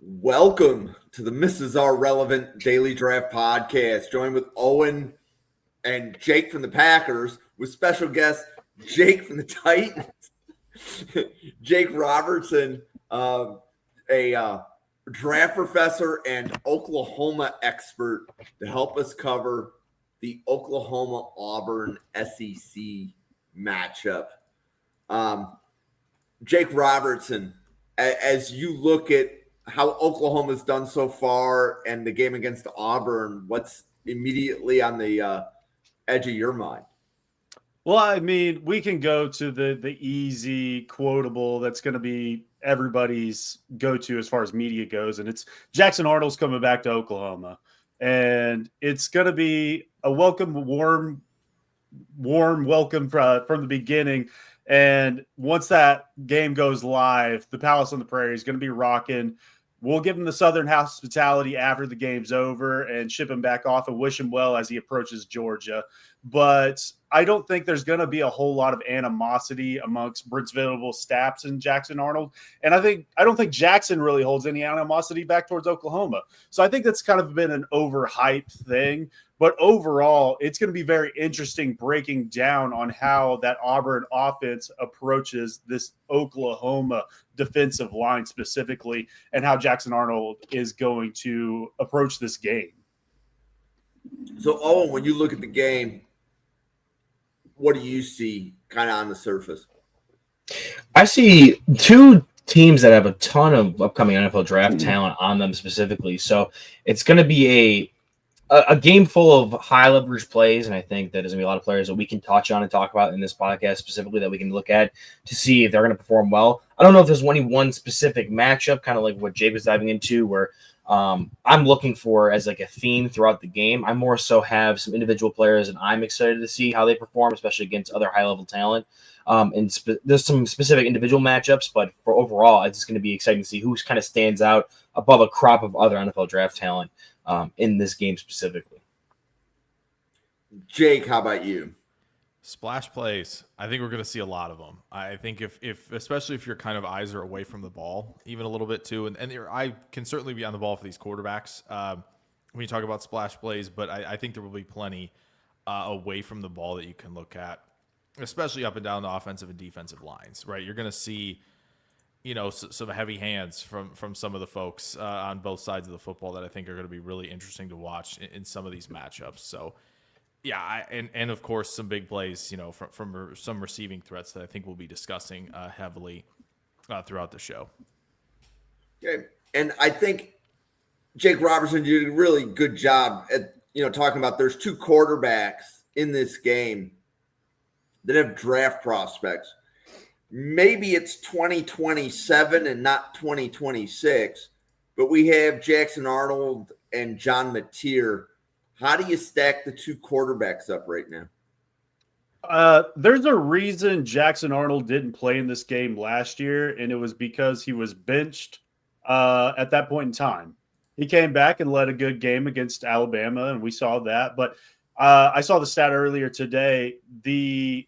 Welcome to the Mrs. R Relevant Daily Draft Podcast, joined with Owen and Jake from the Packers, with special guest Jake from the Titans, Jake Robertson, a draft professor and Oklahoma expert, to help us cover the Oklahoma-Auburn SEC matchup. Jake Robertson, as you look at how Oklahoma's done so far and the game against Auburn, what's immediately on the edge of your mind? Well, I mean, we can go to the easy quotable that's going to be everybody's go-to as far as media goes, and it's Jackson Arnold's coming back to Oklahoma. And it's going to be a warm welcome from the beginning. And once that game goes live, the Palace on the Prairie is going to be rocking. We'll give him the Southern hospitality after the game's over and ship him back off and wish him well as he approaches Georgia. But I don't think there's going to be a whole lot of animosity amongst Brent's Venables, Stapps, and Jackson Arnold. And I don't think Jackson really holds any animosity back towards Oklahoma. So I think that's kind of been an overhyped thing. But overall, it's going to be very interesting breaking down on how that Auburn offense approaches this Oklahoma defensive line specifically, and how Jackson Arnold is going to approach this game. So, Owen, when you look at the game, what do you see kind of on the surface? I see two teams that have a ton of upcoming NFL draft talent on them specifically. So it's going to be a game full of high leverage plays, and I think that there's going to be a lot of players that we can touch on and talk about in this podcast specifically that we can look at to see if they're going to perform well. I don't know if there's any one specific matchup, kind of like what Jake was diving into, where I'm looking for as like a theme throughout the game. I more so have some individual players and I'm excited to see how they perform, especially against other high-level talent. There's some specific individual matchups, but for overall, it's just going to be exciting to see who kind of stands out above a crop of other NFL draft talent in this game specifically. Jake, how about you? Splash plays. I think we're going to see a lot of them. I think if especially if your kind of eyes are away from the ball, even a little bit too, and your eye can certainly be on the ball for these quarterbacks when you talk about splash plays, but I think there will be plenty away from the ball that you can look at, especially up and down the offensive and defensive lines, right? You're going to see, some heavy hands from some of the folks on both sides of the football that I think are going to be really interesting to watch in some of these matchups. So, yeah, and of course some big plays, from some receiving threats that I think we'll be discussing heavily throughout the show. Okay, and I think Jake Robertson did a really good job at talking about there's two quarterbacks in this game that have draft prospects. Maybe it's 2027 and not 2026, but we have Jackson Arnold and John Mateer. How do you stack the two quarterbacks up right now? There's a reason Jackson Arnold didn't play in this game last year, and it was because he was benched at that point in time. He came back and led a good game against Alabama, and we saw that. But I saw the stat earlier today. The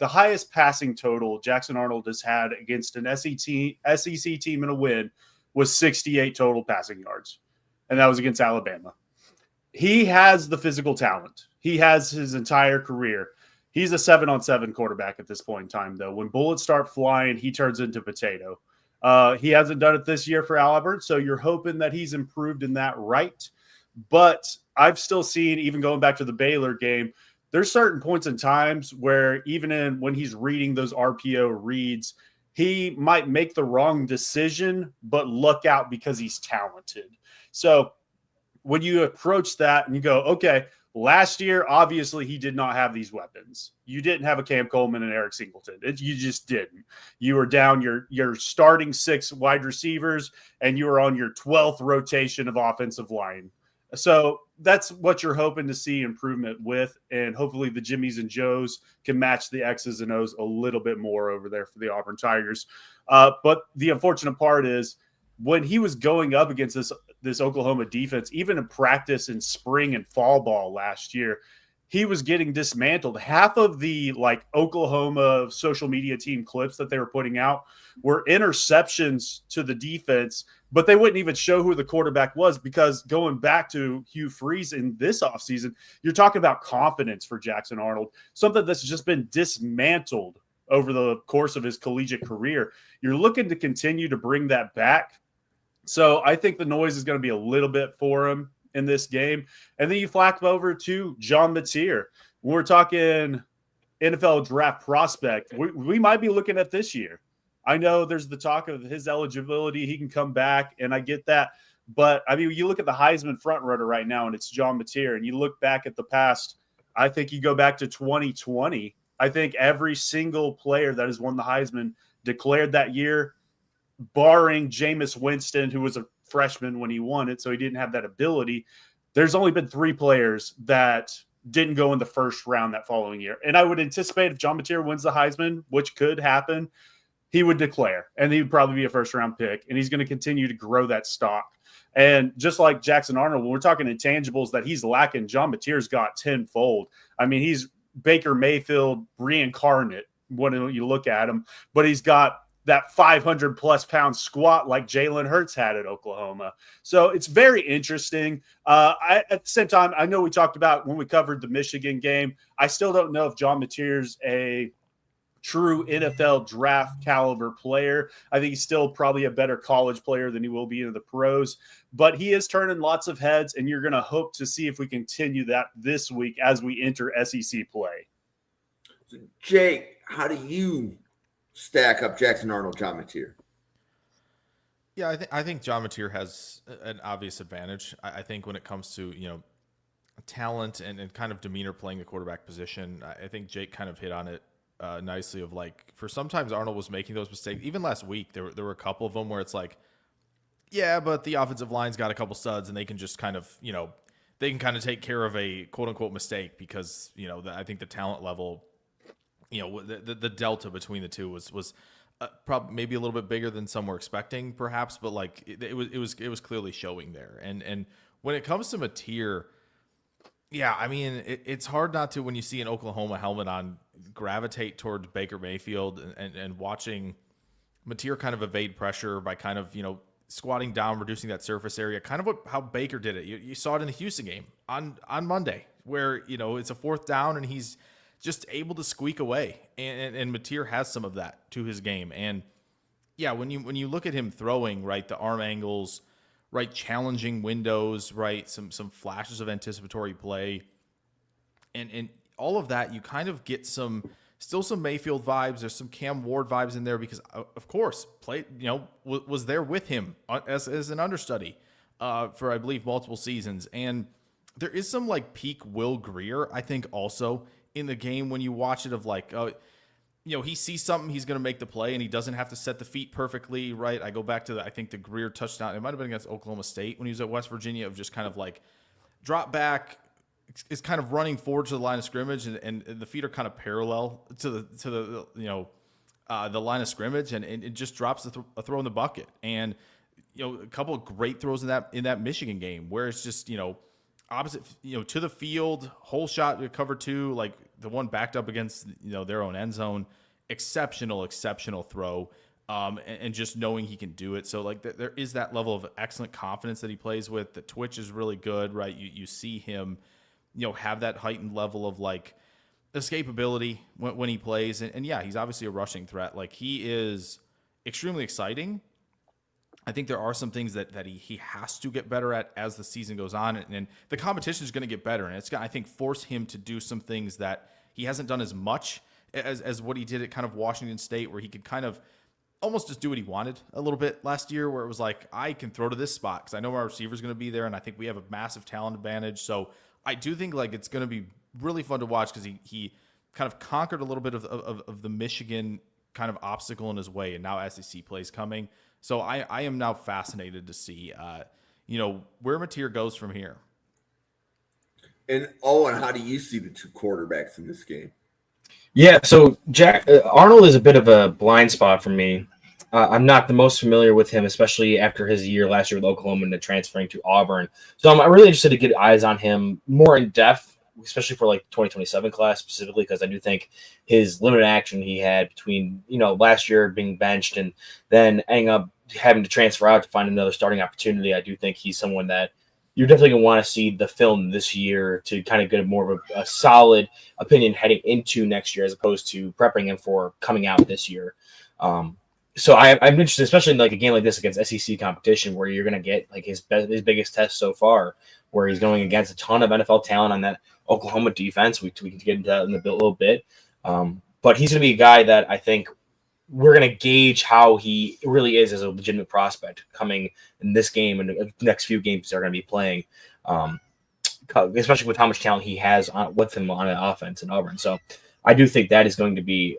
highest passing total Jackson Arnold has had against an SEC team in a win was 68 total passing yards, and that was against Alabama. He has the physical talent. He has his entire career. He's a 7-on-7 quarterback at this point in time, though. When bullets start flying, he turns into potato. He hasn't done it this year for Auburn, so you're hoping that he's improved in that right. But I've still seen, even going back to the Baylor game, there's certain points in times where even when he's reading those RPO reads, he might make the wrong decision, but look out because he's talented. So when you approach that and you go, okay, last year, obviously, he did not have these weapons. You didn't have a Cam Coleman and Eric Singleton. You just didn't. You were down your starting 6 wide receivers, and you were on your 12th rotation of offensive line. So that's what you're hoping to see improvement with, and hopefully the Jimmies and Joes can match the X's and O's a little bit more over there for the Auburn Tigers. But the unfortunate part is when he was going up against this Oklahoma defense, even in practice in spring and fall ball last year, he was getting dismantled. Half of the like Oklahoma social media team clips that they were putting out were interceptions to the defense, but they wouldn't even show who the quarterback was, because going back to Hugh Freeze in this offseason, you're talking about confidence for Jackson Arnold, something that's just been dismantled over the course of his collegiate career. You're looking to continue to bring that back. So I think the noise is going to be a little bit for him in this game. And then you flap over to John Mateer. When we're talking NFL draft prospect, we might be looking at this year. I know there's the talk of his eligibility. He can come back, and I get that. But, I mean, you look at the Heisman frontrunner right now, and it's John Mateer, and you look back at the past, I think you go back to 2020. I think every single player that has won the Heisman declared that year, barring Jameis Winston, who was a freshman when he won it, so he didn't have that ability. There's only been 3 players that didn't go in the first round that following year. And I would anticipate if John Mateer wins the Heisman, which could happen, he would declare, and he would probably be a first-round pick, and he's going to continue to grow that stock. And just like Jackson Arnold, when we're talking intangibles that he's lacking, John Mateer's got tenfold. I mean, he's Baker Mayfield reincarnate when you look at him, but he's got that 500-plus pound squat like Jalen Hurts had at Oklahoma. So it's very interesting. At the same time, I know we talked about when we covered the Michigan game, I still don't know if John Mateer's a true NFL draft caliber player. I think he's still probably a better college player than he will be in the pros, but he is turning lots of heads, and you're going to hope to see if we continue that this week as we enter SEC play. So Jake, how do you stack up Jackson Arnold, John Mateer? Yeah, I think John Mateer has an obvious advantage. I think when it comes to, talent and kind of demeanor playing the quarterback position, I think Jake kind of hit on it nicely of like, for sometimes Arnold was making those mistakes. Even last week, there were a couple of them where it's like, yeah, but the offensive line's got a couple studs and they can just kind of, they can kind of take care of a quote unquote mistake because, I think the talent level, the delta between the two was probably maybe a little bit bigger than some were expecting perhaps, but like it was clearly showing there. And when it comes to Mateer, yeah, I mean, it's hard not to, when you see an Oklahoma helmet on, gravitate towards Baker Mayfield and watching Mateer kind of evade pressure by kind of, squatting down, reducing that surface area, kind of how Baker did it. You saw it in the Houston game on Monday where, it's a 4th down and he's just able to squeak away. And Mateer has some of that to his game. And yeah, when you look at him throwing, right, the arm angles, right, challenging windows, right, some flashes of anticipatory play, and all of that, you kind of get still some Mayfield vibes. There's some Cam Ward vibes in there because, of course, was there with him as an understudy for, I believe, multiple seasons. And there is some like peak Will Grier, I think, also in the game when you watch it of like, he sees something, he's going to make the play, and he doesn't have to set the feet perfectly, right? I go back to I think the Grier touchdown. It might have been against Oklahoma State when he was at West Virginia, of just kind of like drop back, is kind of running forward to the line of scrimmage, and the feet are kind of parallel to the the line of scrimmage, and it just drops a throw in the bucket. And a couple of great throws in that Michigan game where it's just opposite to the field, whole shot to cover 2, like the one backed up against their own end zone. Exceptional throw, and just knowing he can do it. So like there is that level of excellent confidence that he plays with. The twitch is really good, right? You see him have that heightened level of like escapability when he plays. And yeah, he's obviously a rushing threat. Like he is extremely exciting. I think there are some things that he has to get better at as the season goes on. And the competition is going to get better. And it's going to, I think, force him to do some things that he hasn't done as much as what he did at kind of Washington State, where he could kind of almost just do what he wanted a little bit last year, where it was like, I can throw to this spot because I know my receiver's going to be there. And I think we have a massive talent advantage. So I do think like it's going to be really fun to watch because he kind of conquered a little bit of the Michigan kind of obstacle in his way, and now SEC plays coming. So I am now fascinated to see where Mateer goes from here. And Owen, how do you see the 2 quarterbacks in this game? Yeah, so Arnold is a bit of a blind spot for me. I'm not the most familiar with him, especially after his year last year with Oklahoma and then transferring to Auburn. So I'm really interested to get eyes on him more in depth especially for like 2027 class specifically, because I do think his limited action he had between, last year being benched and then ending up having to transfer out to find another starting opportunity. I do think he's someone that you're definitely going to want to see the film this year to kind of get more of a solid opinion heading into next year, as opposed to prepping him for coming out this year. So I'm interested, especially in like a game like this against SEC competition, where you're going to get like his biggest test so far, where he's going against a ton of NFL talent on that Oklahoma defense. We can get into that in a little bit. But he's going to be a guy that I think we're going to gauge how he really is as a legitimate prospect coming in this game and the next few games they're going to be playing, especially with how much talent he has with him on the offense in Auburn. So I do think that is going to be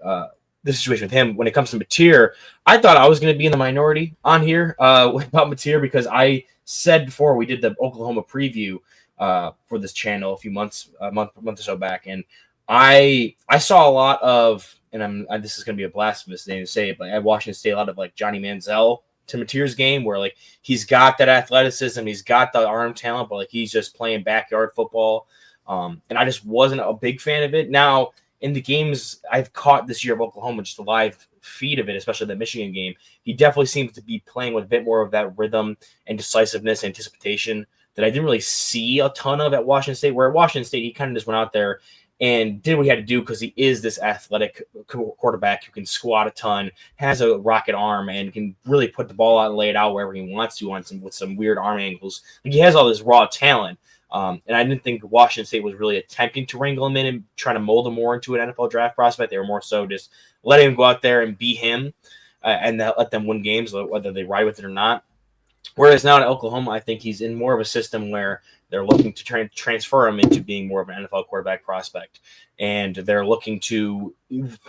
the situation with him. When it comes to Mateer, I thought I was going to be in the minority on here about Mateer, because I said before we did the Oklahoma preview for this channel a month or so back, and I saw a lot of, and this is going to be a blasphemous thing to say, but at Washington State, a lot of like Johnny Manziel to Mateer's game, where like he's got that athleticism, he's got the arm talent, but like he's just playing backyard football. And I just wasn't a big fan of it. Now, in the games I've caught this year of Oklahoma, just a live feed of it, especially the Michigan game, he definitely seems to be playing with a bit more of that rhythm and decisiveness, anticipation that I didn't really see a ton of at Washington State. Where at Washington State, he kind of just went out there and did what he had to do, because he is this athletic quarterback who can squat a ton, has a rocket arm, and can really put the ball out and lay it out wherever he wants to with some weird arm angles. Like, he has all this raw talent. And I didn't think Washington State was really attempting to wrangle him in and trying to mold him more into an NFL draft prospect. They were more so just letting him go out there and be him and let them win games, whether they ride with it or not. Whereas now at Oklahoma, I think he's in more of a system where they're looking to transfer him into being more of an NFL quarterback prospect. And they're looking to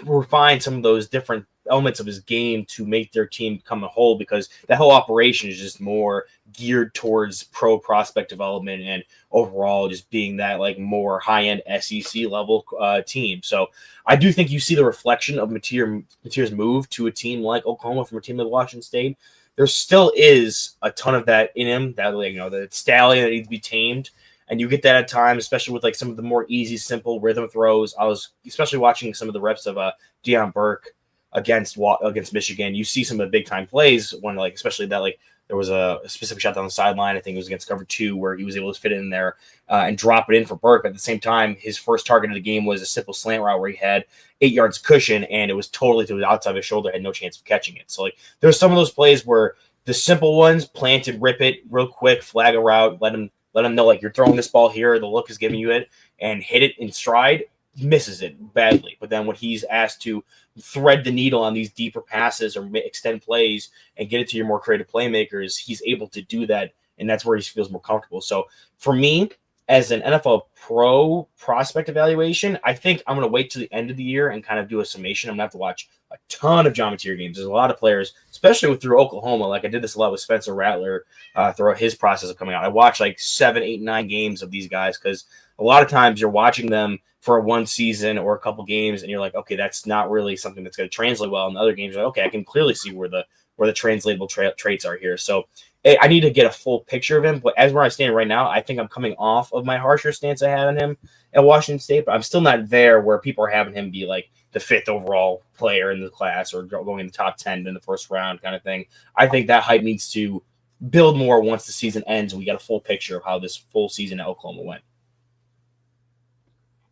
refine some of those different elements of his game to make their team come a whole, because that whole operation is just more geared towards pro prospect development and overall just being that like more high-end SEC level team. So I do think you see the reflection of Mateer's move to a team like Oklahoma from a team like Washington State. There still is a ton of that in him, that the stallion that needs to be tamed. And you get that at times, especially with like some of the more easy, simple rhythm throws. I was especially watching some of the reps of Deion Burke against Michigan. You see some of the big time plays when like, especially that like there was a specific shot down the sideline. I think it was against cover 2 where he was able to fit it in there and drop it in for Burke. But at the same time, his first target of the game was a simple slant route where he had 8 yards cushion and it was totally to the outside of his shoulder, had no chance of catching it. So like there's some of those plays where the simple ones, planted, rip it real quick, flag a route, let him know like you're throwing this ball here, the look is giving you it, and hit it in stride, misses it badly. But then when he's asked to thread the needle on these deeper passes or extend plays and get it to your more creative playmakers, he's able to do that, and that's where he feels more comfortable. So for me, as an NFL pro prospect evaluation, I think I'm going to wait till the end of the year and kind of do a summation. I'm going to have to watch a ton of John Mateer games. There's a lot of players, especially through Oklahoma. Like I did this a lot with Spencer Rattler throughout his process of coming out. I watched like 7, 8, 9 games of these guys, because a lot of times you're watching them for one season or a couple games and you're like, okay, that's not really something that's going to translate well. In the other games, you're like, okay, I can clearly see where the translatable traits are here. So I need to get a full picture of him. But as where I stand right now, I think I'm coming off of my harsher stance I had on him at Washington State, but I'm still not there where people are having him be like the 5th overall player in the class or going in the top 10 in the first round kind of thing. I think that hype needs to build more once the season ends and we get a full picture of how this full season at Oklahoma went.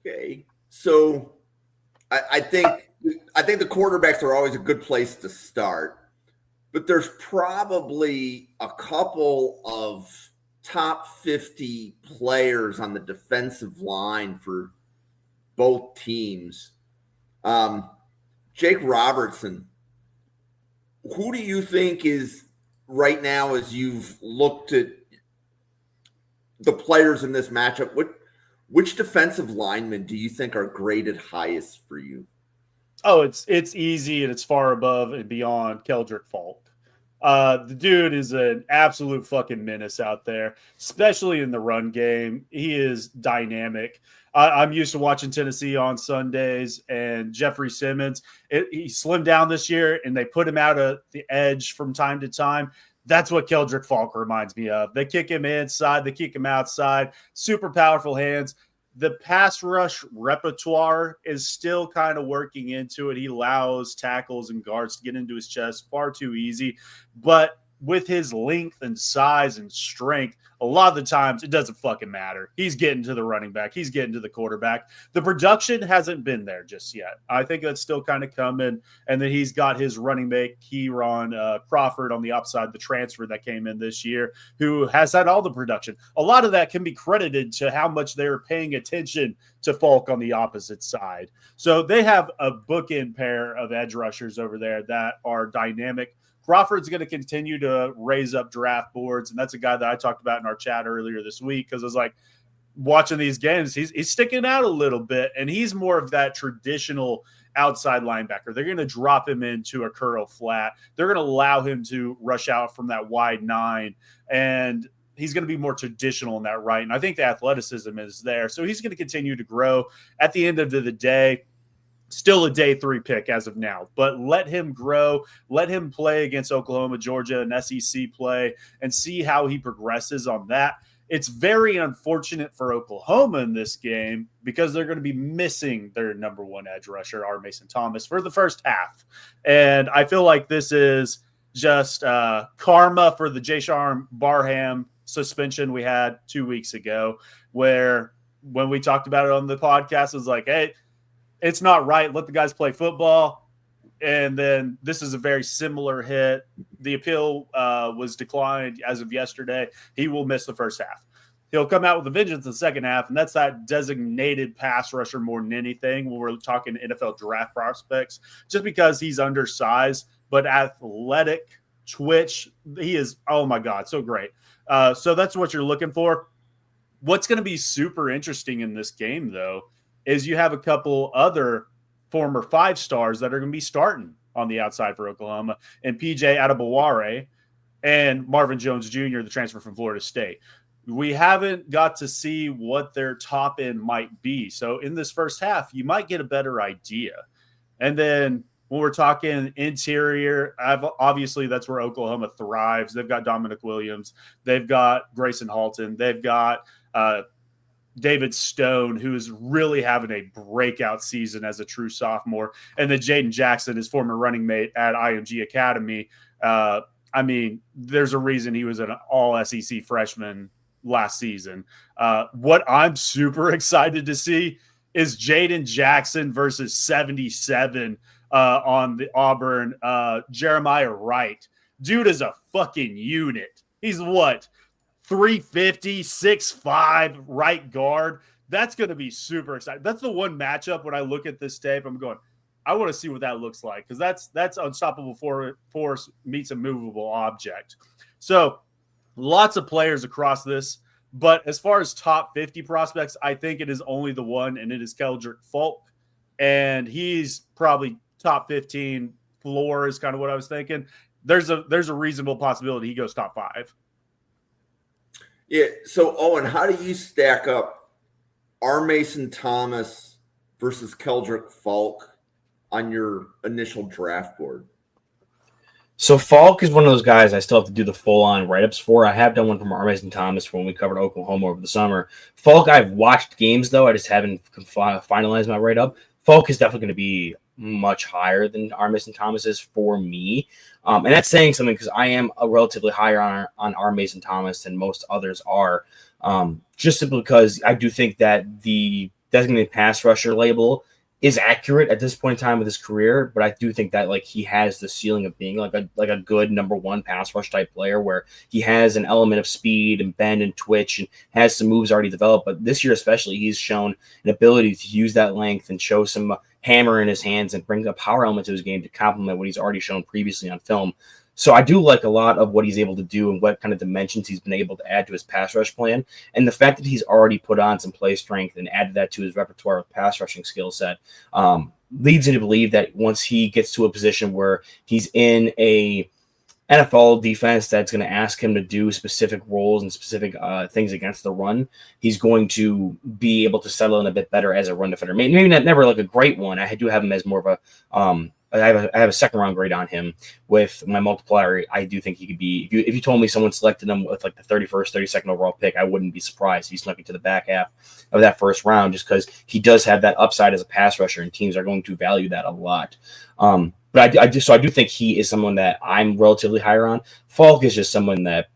Okay, so I think the quarterbacks are always a good place to start, but there's probably a couple of top 50 players on the defensive line for both teams. Jake Robertson, who do you think is right now, as you've looked at the players in this matchup, which defensive linemen do you think are graded highest for you? Oh, it's easy and it's far above and beyond Keldrick Falk. The dude is an absolute fucking menace out there, especially in the run game. He is dynamic. I'm used to watching Tennessee on Sundays, and Jeffrey Simmons, he slimmed down this year, and they put him out at the edge from time to time. That's what Keldrick Falk reminds me of. They kick him inside, they kick him outside, super powerful hands. The pass rush repertoire is still kind of working into it. He allows tackles and guards to get into his chest far too easy. But with his length and size and strength, a lot of the times it doesn't fucking matter. He's getting to the running back. He's getting to the quarterback. The production hasn't been there just yet. I think that's still kind of coming. And then he's got his running back, Kieran Crawford, on the upside, the transfer that came in this year, who has had all the production. A lot of that can be credited to how much they're paying attention to Falk on the opposite side. So they have a bookend pair of edge rushers over there that are dynamic. Crawford's going to continue to raise up draft boards, and that's a guy that I talked about in our chat earlier this week because I was like, watching these games, he's sticking out a little bit, and he's more of that traditional outside linebacker. They're going to drop him into a curl flat. They're going to allow him to rush out from that wide 9, and he's going to be more traditional in that right. And I think the athleticism is there, so he's going to continue to grow. At the end of the day, still a day 3 pick as of now, but let him grow, let him play against Oklahoma, Georgia, and SEC play, and see how he progresses on that. It's very unfortunate for Oklahoma in this game because they're going to be missing their number 1 edge rusher, R. Mason Thomas, for the first half. And I feel like this is just karma for the Jayshon Barham suspension we had 2 weeks ago, where when we talked about it on the podcast, it was like, hey, it's not right. Let the guys play football. And then this is a very similar hit. The appeal was declined as of yesterday. He will miss the first half. He'll come out with a vengeance in the second half, and that's that designated pass rusher more than anything when we're talking NFL draft prospects, just because he's undersized, but athletic, twitch. He is, oh, my God, so great. So that's what you're looking for. What's going to be super interesting in this game, though, is you have a couple other former 5-stars that are going to be starting on the outside for Oklahoma, and PJ Adebaware and Marvin Jones Jr., the transfer from Florida State. We haven't got to see what their top end might be. So in this first half, you might get a better idea. And then when we're talking interior, obviously that's where Oklahoma thrives. They've got Dominic Williams. They've got Grayson Halton. They've got David Stone, who is really having a breakout season as a true sophomore. And then Jaden Jackson, his former running mate at IMG Academy. I mean, there's a reason he was an all-SEC freshman last season. What I'm super excited to see is Jaden Jackson versus 77 on the Auburn. Jeremiah Wright. Dude is a fucking unit. He's what? 350, 6'5", right guard. That's going to be super exciting. That's the one matchup when I look at this tape, I'm going, I want to see what that looks like, because that's unstoppable force meets a movable object. So lots of players across this, but as far as top 50 prospects, I think it is only the one, and it is Keldrick Falk, and he's probably top 15 floor is kind of what I was thinking. There's a reasonable possibility he goes top 5. Yeah. So, Owen, how do you stack up R. Mason Thomas versus Keldrick Falk on your initial draft board? So Falk is one of those guys I still have to do the full-on write-ups for. I have done one from R. Mason Thomas when we covered Oklahoma over the summer. Falk, I've watched games, though. I just haven't finalized my write-up. Falk is definitely going to be much higher than R. Mason Thomas is for me. And that's saying something, because I am a relatively higher on R. Mason Thomas than most others are. Just simply because I do think that the designated pass rusher label is accurate at this point in time with his career, but I do think that like he has the ceiling of being like a good number 1 pass rush type player, where he has an element of speed and bend and twitch and has some moves already developed. But this year especially, he's shown an ability to use that length and show some hammer in his hands and bring a power element to his game to complement what he's already shown previously on film. So I do like a lot of what he's able to do and what kind of dimensions he's been able to add to his pass rush plan. And the fact that he's already put on some play strength and added that to his repertoire of pass rushing skill set leads me to believe that once he gets to a position where he's in a NFL defense that's going to ask him to do specific roles and specific things against the run, he's going to be able to settle in a bit better as a run defender. Maybe not never like a great one. I do have him as more of a I have a second round grade on him with my multiplier. I do think he could be. If you told me someone selected him with like the 31st, 32nd overall pick, I wouldn't be surprised if he snuck into the back half of that first round, just because he does have that upside as a pass rusher, and teams are going to value that a lot. But I do think he is someone that I'm relatively higher on. Falk is just someone that,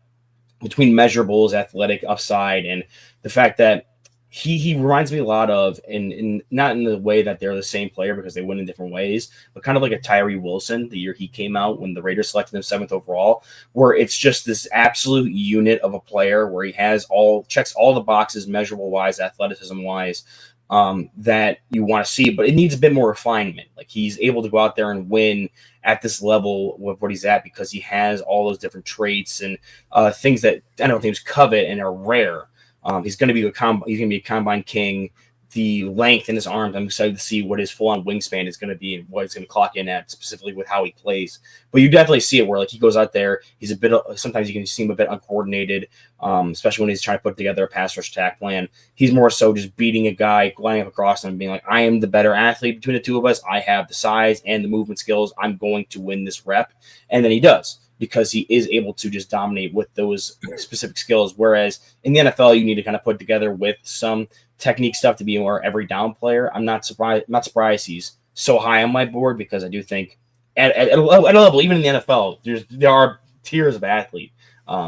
between measurables, athletic upside, and the fact that he reminds me a lot of, in not in the way that they're the same player because they win in different ways, but kind of like a Tyree Wilson the year he came out when the Raiders selected him 7th overall, where it's just this absolute unit of a player where he checks all the boxes measurable wise, athleticism wise, that you want to see, but it needs a bit more refinement. Like, he's able to go out there and win at this level with what he's at because he has all those different traits and things that NFL teams covet and are rare. He's going to be a combine king. The length in his arms, I'm excited to see what his full-on wingspan is going to be and what he's going to clock in at specifically with how he plays. But you definitely see it where, like, he goes out there, he's sometimes you can see him a bit uncoordinated, especially when he's trying to put together a pass rush attack plan. He's more so just beating a guy, lining up across him and being like, I am the better athlete between the two of us. I have the size and the movement skills. I'm going to win this rep. And then he does, because he is able to just dominate with those specific skills. Whereas in the NFL, you need to kind of put together with some technique stuff to be a more every down player. I'm not surprised he's so high on my board, because I do think at a level, even in the NFL, there are tiers of athlete.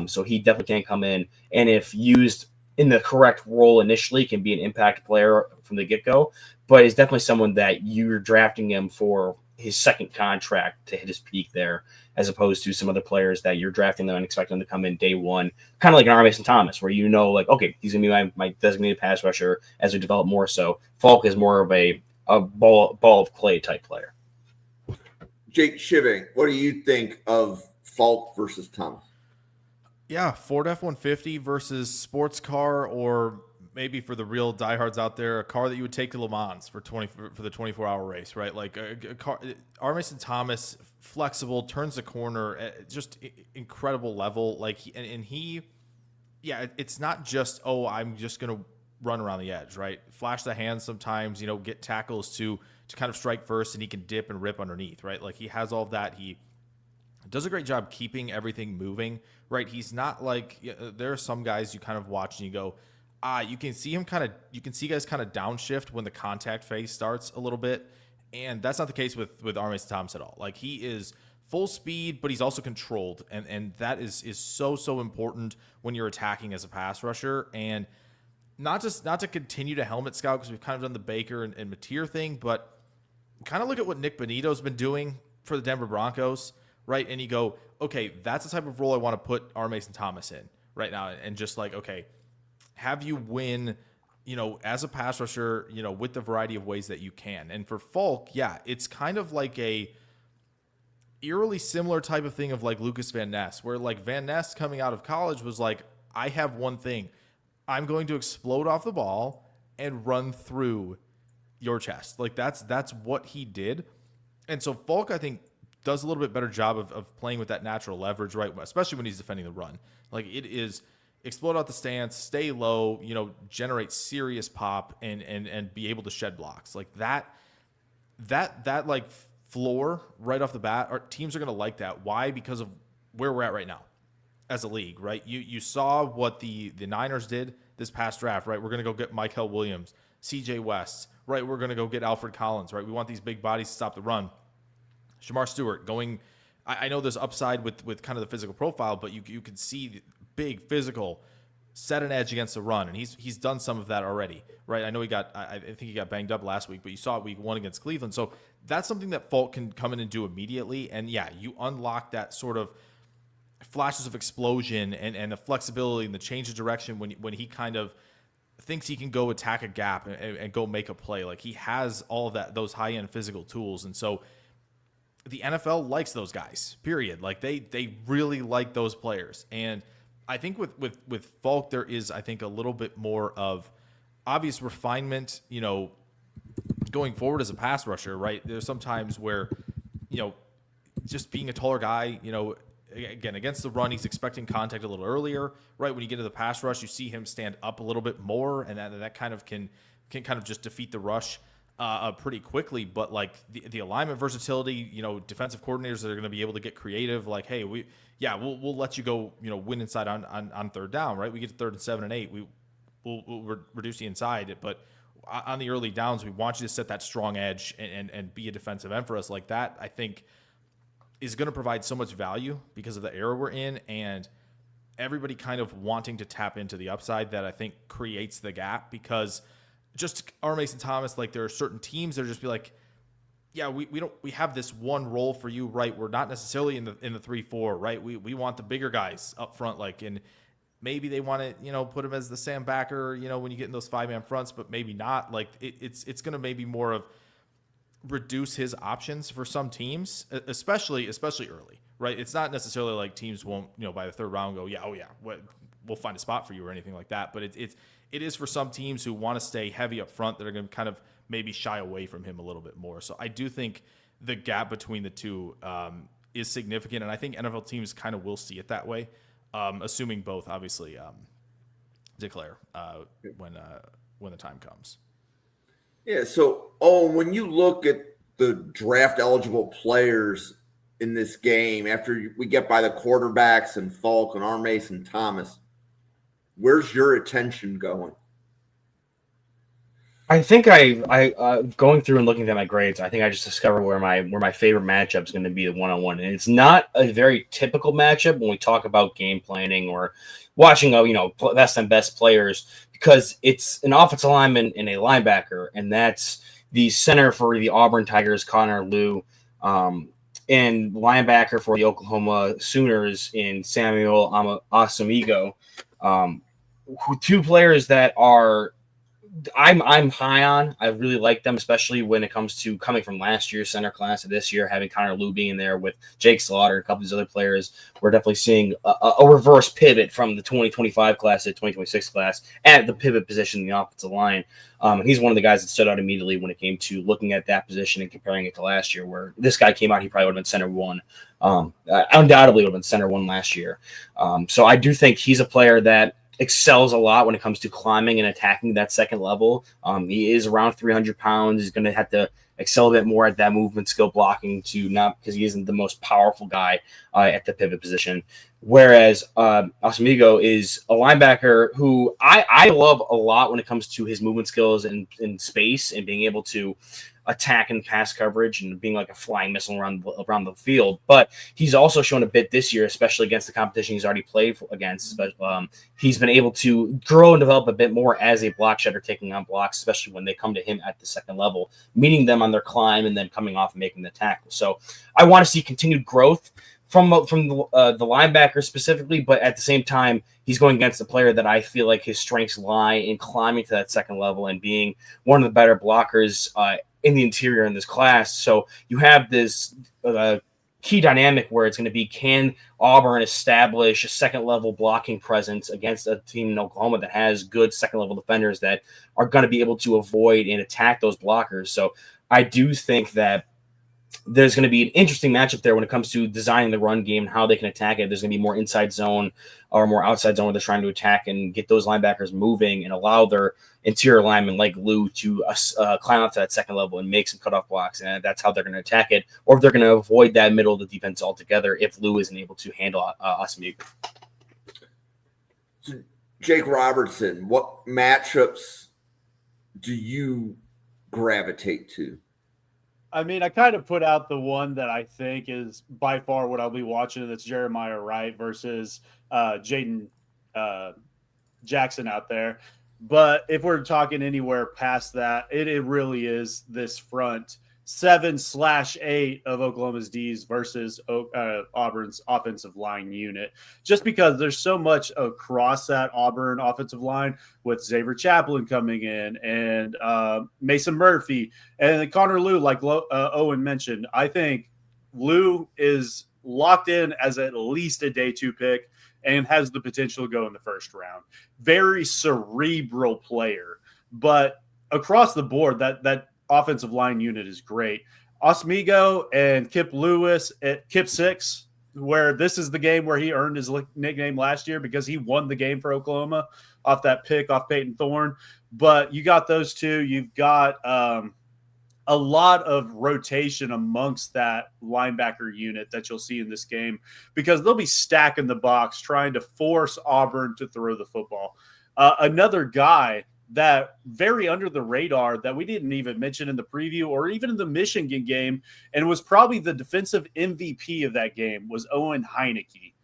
So he definitely can come in, and if used in the correct role initially, can be an impact player from the get-go. But he's definitely someone that you're drafting him for his second contract to hit his peak there, as opposed to some other players that you're drafting them and expecting them to come in day one, kind of like an R. Mason Thomas, where like, okay, he's going to be my designated pass rusher as we develop more so. Falk is more of a ball of clay type player. Jake Shiving, what do you think of Falk versus Thomas? Yeah, Ford F-150 versus sports car, or maybe for the real diehards out there, a car that you would take to Le Mans for the 24-hour race, right? Like a car, R. Mason Thomas, flexible, turns the corner, just incredible level. Like it's not just, I'm just gonna run around the edge, right? Flash the hands sometimes, get tackles to kind of strike first, and he can dip and rip underneath, right? Like, he has all of that. He does a great job keeping everything moving, right? He's not like, there are some guys you kind of watch and you go, you can see guys kind of downshift when the contact phase starts a little bit. And that's not the case with R. Mason Thomas at all. Like, he is full speed, but he's also controlled. And that is so important when you're attacking as a pass rusher. And not to continue to helmet scout, because we've kind of done the Baker and Mateer thing, but kind of look at what Nick Bonito's been doing for the Denver Broncos, right? And you go, okay, that's the type of role I want to put R. Mason Thomas in right now. And just like, okay, have you win, as a pass rusher, with the variety of ways that you can. And for Falk, yeah, it's kind of like a eerily similar type of thing of like Lucas Van Ness, where like Van Ness coming out of college was like, I have one thing. I'm going to explode off the ball and run through your chest. Like, that's what he did. And so Falk, I think, does a little bit better job of playing with that natural leverage, right? Especially when he's defending the run. Like, it is explode out the stance, stay low, generate serious pop, and be able to shed blocks. Like that like floor right off the bat, our teams are going to like that. Why? Because of where we're at right now as a league, right? You saw what the Niners did this past draft, right? We're going to go get Michael Williams, CJ West, right? We're going to go get Alfred Collins, right? We want these big bodies to stop the run. Shamar Stewart going, I know there's upside with kind of the physical profile, but you can see big physical, set an edge against the run, and he's done some of that already, right? I know I think he got banged up last week, but you saw it week 1 against Cleveland. So that's something that Falk can come in and do immediately. And yeah, you unlock that sort of flashes of explosion and the flexibility and the change of direction when he kind of thinks he can go attack a gap and go make a play. Like, he has all of those high-end physical tools. And so the NFL likes those guys, period. Like, they really like those players. And I think with Falk, there is, I think, a little bit more of obvious refinement, going forward as a pass rusher, right? There's some times where, just being a taller guy, again, against the run, he's expecting contact a little earlier, right? When you get to the pass rush, you see him stand up a little bit more, and that kind of can kind of just defeat the rush. pretty quickly. But like the alignment versatility, defensive coordinators that are going to be able to get creative. Like, hey, we'll let you go, win inside on third down, right? We get to 3rd and 7 and 8. We'll reduce the inside, but on the early downs, we want you to set that strong edge and be a defensive end for us. Like that, I think, is going to provide so much value because of the era we're in and everybody kind of wanting to tap into the upside that I think creates the gap. Because just our Mason Thomas, like there are certain teams that are just be like, yeah, we have this one role for you, right? We're not necessarily in the 3-4, right? We want the bigger guys up front, like, and maybe they want to, put him as the Sam backer, when you get in those 5-man fronts, but maybe not. Like it's going to maybe more of reduce his options for some teams, especially early, right? It's not necessarily like teams won't, by the 3rd round go, we'll find a spot for you or anything like that. But it is for some teams who want to stay heavy up front that are going to kind of maybe shy away from him a little bit more. So I do think the gap between the two is significant, and I think NFL teams kind of will see it that way, assuming both obviously declare when the time comes. Yeah, so when you look at the draft eligible players in this game, after we get by the quarterbacks and Falk and Armace and Thomas, where's your attention going? I think I going through and looking at my grades, I think I just discovered where my favorite matchup is going to be the one-on-one, and it's not a very typical matchup when we talk about game planning or watching best and best players, because it's an offensive lineman and a linebacker, and that's the center for the Auburn Tigers, Connor Lew, and linebacker for the Oklahoma Sooners in Samuel Asamigo. Two players that I'm high on. I really like them, especially when it comes to coming from last year's center class to this year, having Connor Lew being there with Jake Slaughter, a couple of these other players. We're definitely seeing a reverse pivot from the 2025 class to the 2026 class at the pivot position in the offensive line. And he's one of the guys that stood out immediately when it came to looking at that position and comparing it to last year, where this guy came out, he probably would have been center one. Undoubtedly would have been center one last year. So I do think he's a player that excels a lot when it comes to climbing and attacking that second level. He is around 300 pounds. He's going to have to excel a bit more at that movement skill blocking, to not because he isn't the most powerful guy at the pivot position. Whereas Asamigo is a linebacker who I love a lot when it comes to his movement skills in space and being able to attack and pass coverage and being like a flying missile around the field. But he's also shown a bit this year, especially against the competition he's already played against. He's been able to grow and develop a bit more as a block shedder, taking on blocks, especially when they come to him at the second level, meeting them on their climb and then coming off and making the tackle. So I want to see continued growth from the linebacker specifically, but at the same time, he's going against a player that I feel like his strengths lie in climbing to that second level and being one of the better blockers in the interior in this class. So you have this key dynamic where it's going to be, can Auburn establish a second level blocking presence against a team in Oklahoma that has good second level defenders that are going to be able to avoid and attack those blockers. So I do think that there's going to be an interesting matchup there when it comes to designing the run game and how they can attack it. There's going to be more inside zone or more outside zone where they're trying to attack and get those linebackers moving and allow their interior linemen like Lew to climb up to that second level and make some cutoff blocks. And that's how they're going to attack it. Or if they're going to avoid that middle of the defense altogether if Lew isn't able to handle Asamigo. So Jake Robertson, what matchups do you gravitate to? I mean, I kind of put out the one that I think is by far what I'll be watching, and that's Jeremiah Wright versus Jaden Jackson out there. But if we're talking anywhere past that, it really is this front 7/8 of Oklahoma's D's versus Auburn's offensive line unit, just because there's so much across that Auburn offensive line with Xavier Chaplin coming in and Mason Murphy and Connor Lew, like Owen mentioned. I think Lew is locked in as at least a day 2 pick and has the potential to go in the first round. Very cerebral player, but across the board, that offensive line unit is great. Asamigo and Kip Lewis at Kip 6, where this is the game where he earned his nickname last year because he won the game for Oklahoma off that pick off Peyton Thorne. But you got those two. You've got a lot of rotation amongst that linebacker unit that you'll see in this game because they'll be stacking the box trying to force Auburn to throw the football. Another guy that very under the radar that we didn't even mention in the preview or even in the Michigan game, and was probably the defensive MVP of that game, was Owen Heineke,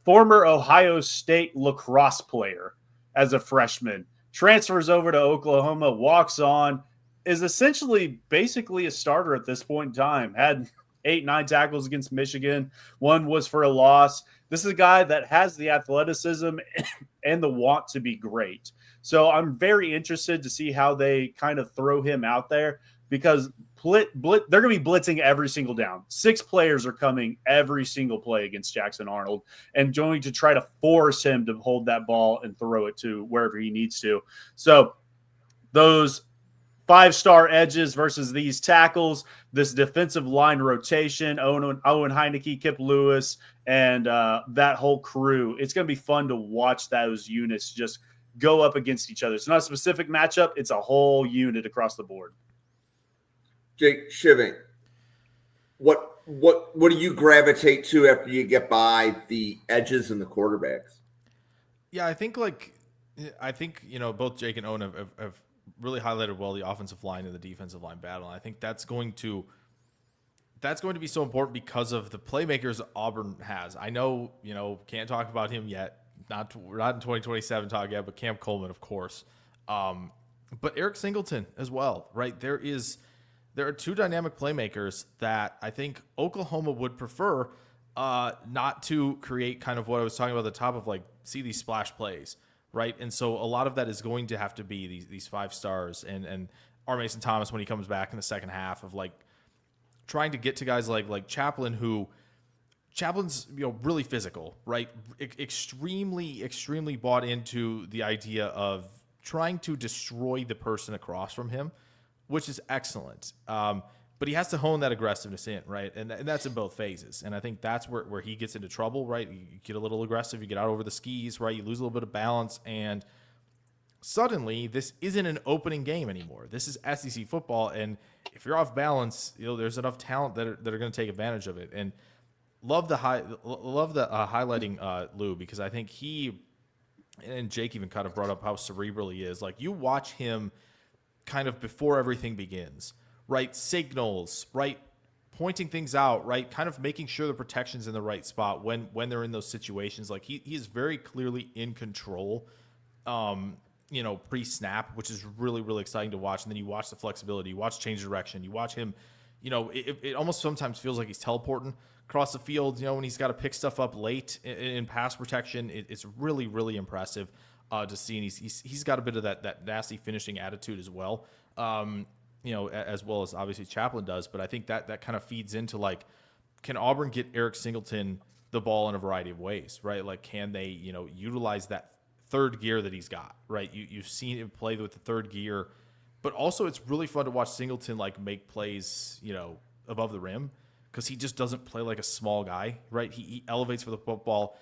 former Ohio State lacrosse player as a freshman, transfers over to Oklahoma, walks on, is essentially basically a starter at this point in time. Had 8-9 tackles against Michigan. One was for a loss. This is a guy that has the athleticism and the want to be great. So I'm very interested to see how they kind of throw him out there because they're going to be blitzing every single down. 6 players are coming every single play against Jackson Arnold and going to try to force him to hold that ball and throw it to wherever he needs to. So those 5-star edges versus these tackles, this defensive line rotation, Owen Heineke, Kip Lewis, and that whole crew. It's going to be fun to watch those units just go up against each other. It's not a specific matchup. It's a whole unit across the board. Jake Shiving, what do you gravitate to after you get by the edges and the quarterbacks? Yeah, I think both Jake and Owen have really highlighted well the offensive line and the defensive line battle. And I think that's going to be so important because of the playmakers Auburn has. I know, can't talk about him yet. We're not in 2027 talk yet, but Cam Coleman, of course. But Eric Singleton as well, right? There are 2 dynamic playmakers that I think Oklahoma would prefer not to create kind of what I was talking about at the top of, like, see these splash plays, right? And so a lot of that is going to have to be these 5 stars and R. Mason Thomas when he comes back in the second half of, like, trying to get to guys like Chaplin, who Chaplin's really physical, right? Extremely bought into the idea of trying to destroy the person across from him, which is excellent. But he has to hone that aggressiveness in, right? And that's in both phases. And I think that's where he gets into trouble, right? You get a little aggressive, you get out over the skis, right? You lose a little bit of balance, and suddenly this isn't an opening game anymore. This is SEC football, and if you're off balance, there's enough talent that are going to take advantage of it. And love the highlighting Lou, because I think he and Jake even kind of brought up how cerebral he is. Like, you watch him kind of before everything begins, right? Signals, right? Pointing things out, right? Kind of making sure the protection's in the right spot when they're in those situations. Like, he is very clearly in control, pre-snap, which is really, really exciting to watch. And then you watch the flexibility, you watch change direction, you watch him, it almost sometimes feels like he's teleporting across the field, when he's got to pick stuff up late in pass protection. It's really, really impressive to see. And he's got a bit of that nasty finishing attitude as well, as well as obviously Chaplin does. But I think that kind of feeds into, like, can Auburn get Eric Singleton the ball in a variety of ways, right? Like, can they, utilize that third gear that he's got, right? You've seen him play with the third gear, but also it's really fun to watch Singleton, like, make plays, above the rim, because he just doesn't play like a small guy, right? He elevates for the football,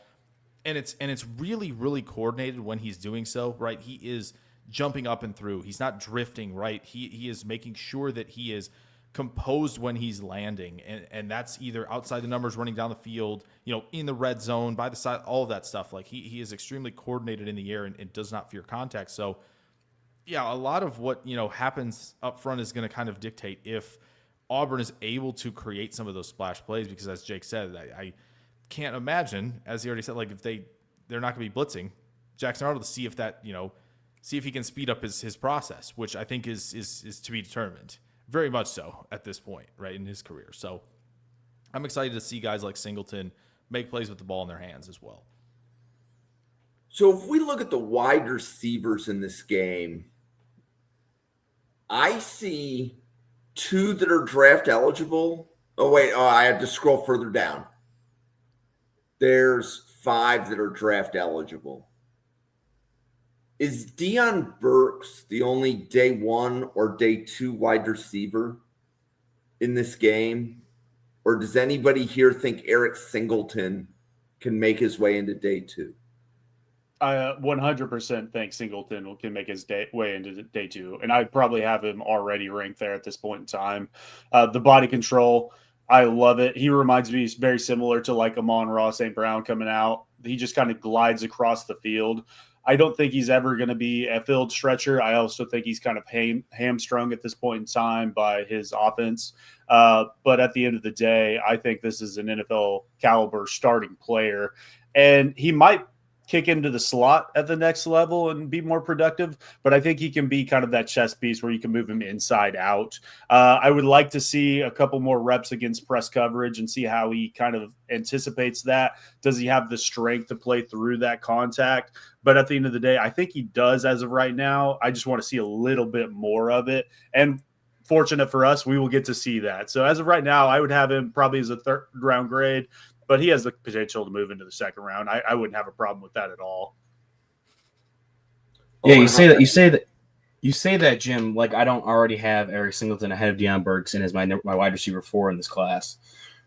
and it's really, really coordinated when he's doing so, right? He is jumping up and through. He's not drifting, right? He is making sure that he is composed when he's landing, and that's either outside the numbers, running down the field, in the red zone, by the side, all of that stuff. Like, he is extremely coordinated in the air and does not fear contact. So, yeah, a lot of what happens up front is going to kind of dictate if Auburn is able to create some of those splash plays, because as Jake said, I can't imagine, as he already said, like, if they're not going to be blitzing Jackson Arnold to see if that, see if he can speed up his process, which I think is to be determined. Very much so at this point, right, in his career. So I'm excited to see guys like Singleton make plays with the ball in their hands as well. So if we look at the wide receivers in this game, I see 2 that are draft eligible. I had to scroll further down. There's 5 that are draft eligible. Is Deion Burks the only day 1 or day 2 wide receiver in this game? Or does anybody here think Eric Singleton can make his way into day 2? I 100% think Singleton can make his way into day two, and I'd probably have him already ranked there at this point in time. The body control, I love it. He reminds me very similar to like Amon-Ra St. Brown coming out. He just kind of glides across the field. I don't think he's ever going to be a field stretcher. I also think he's kind of hamstrung at this point in time by his offense. But at the end of the day, I think this is an NFL caliber starting player, and he might kick into the slot at the next level and be more productive. But I think he can be kind of that chess piece where you can move him inside out. I would like to see a couple more reps against press coverage and see how he kind of anticipates that. Does he have the strength to play through that contact? But at the end of the day, I think he does as of right now. I just want to see a little bit more of it. And fortunate for us, we will get to see that. So as of right now, I would have him probably as a third round grade, but he has the potential to move into the second round. I wouldn't have a problem with that at all. Yeah, you say that, Jim. Like, I don't already have Eric Singleton ahead of Deion Burks and as my wide receiver 4 in this class.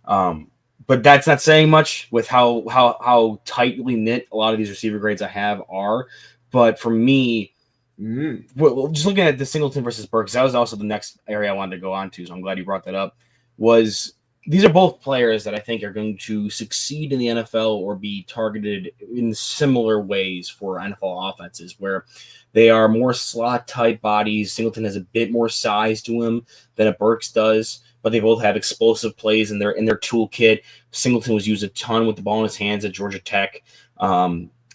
But that's not saying much with how tightly knit a lot of these receiver grades I have are. But for me, well, just looking at the Singleton versus Burks, that was also the next area I wanted to go on to. So I'm glad you brought that up. These are both players that I think are going to succeed in the NFL or be targeted in similar ways for NFL offenses, where they are more slot type bodies. Singleton has a bit more size to him than a Burks does, but they both have explosive plays in their toolkit. Singleton was used a ton with the ball in his hands at Georgia Tech,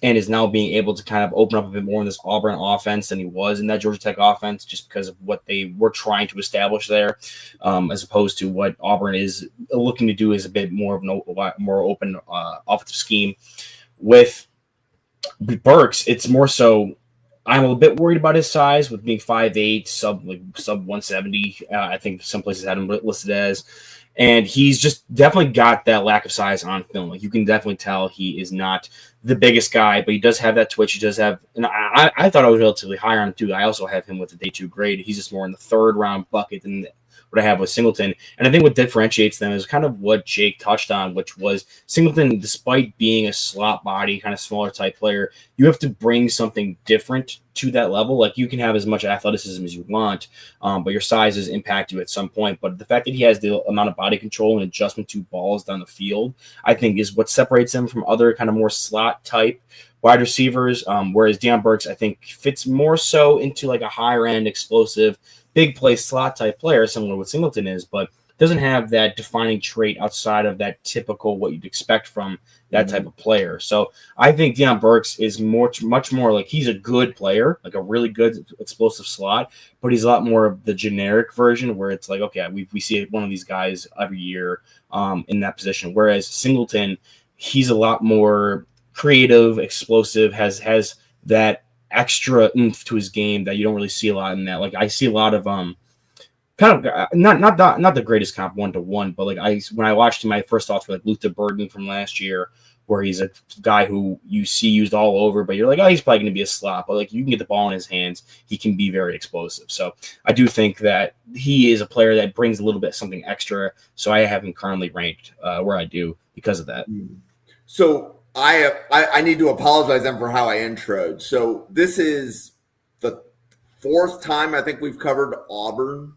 and is now being able to kind of open up a bit more in this Auburn offense than he was in that Georgia Tech offense, just because of what they were trying to establish there, as opposed to what Auburn is looking to do is a bit more of a more open offensive scheme. With Burks, it's more so I'm a bit worried about his size with being 5'8", sub 170. I think some places had him listed as. And he's just definitely got that lack of size on film. Like, you can definitely tell he is not the biggest guy, but he does have that twitch. He does have, and I thought I was relatively high on him too. I also have him with a day 2 grade. He's just more in the third round bucket than what I have with Singleton. And I think what differentiates them is kind of what Jake touched on, which was Singleton, despite being a slot body, kind of smaller type player, you have to bring something different to that level. Like, you can have as much athleticism as you want, but your sizes impact you at some point. But the fact that he has the amount of body control and adjustment to balls down the field, I think is what separates him from other kind of more slot type wide receivers. Whereas Deion Burks, I think, fits more so into like a higher end, explosive, big play slot type player, similar to what Singleton is, but doesn't have that defining trait outside of that typical what you'd expect from that type of player. So I think Deion Burks is much more like, he's a good player, like a really good explosive slot, but he's a lot more of the generic version where it's like, okay, we see one of these guys every year in that position. Whereas Singleton, he's a lot more creative, explosive, has that extra oomph to his game that you don't really see a lot in that. Like, I see a lot of kind of not the greatest comp 1-to-1, but like when I watched him, my first thoughts were like Luther Burden from last year, where he's a guy who you see used all over, but you're like, oh, he's probably going to be a slot, but like, you can get the ball in his hands, he can be very explosive. So I do think that he is a player that brings a little bit something extra. So I have him currently ranked where I do because of that. So I need to apologize then for how I introed. So this is the 4th time I think we've covered Auburn.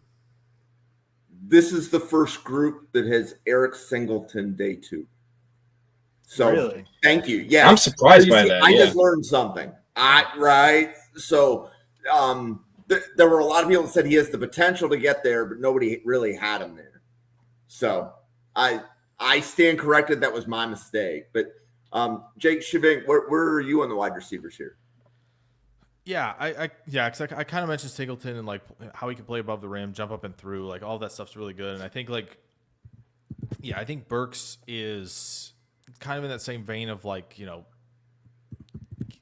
This is the first group that has Eric Singleton day 2. So really? Thank you. Yeah, I'm surprised by that. I just learned something. Right. So there were a lot of people that said he has the potential to get there, but nobody really had him there. So I stand corrected. That was my mistake. But Jake Shivink, where are you on the wide receivers here? Yeah, because I kind of mentioned Singleton and like how he can play above the rim, jump up and through, like all that stuff's really good. And I think I think Burks is kind of in that same vein of like,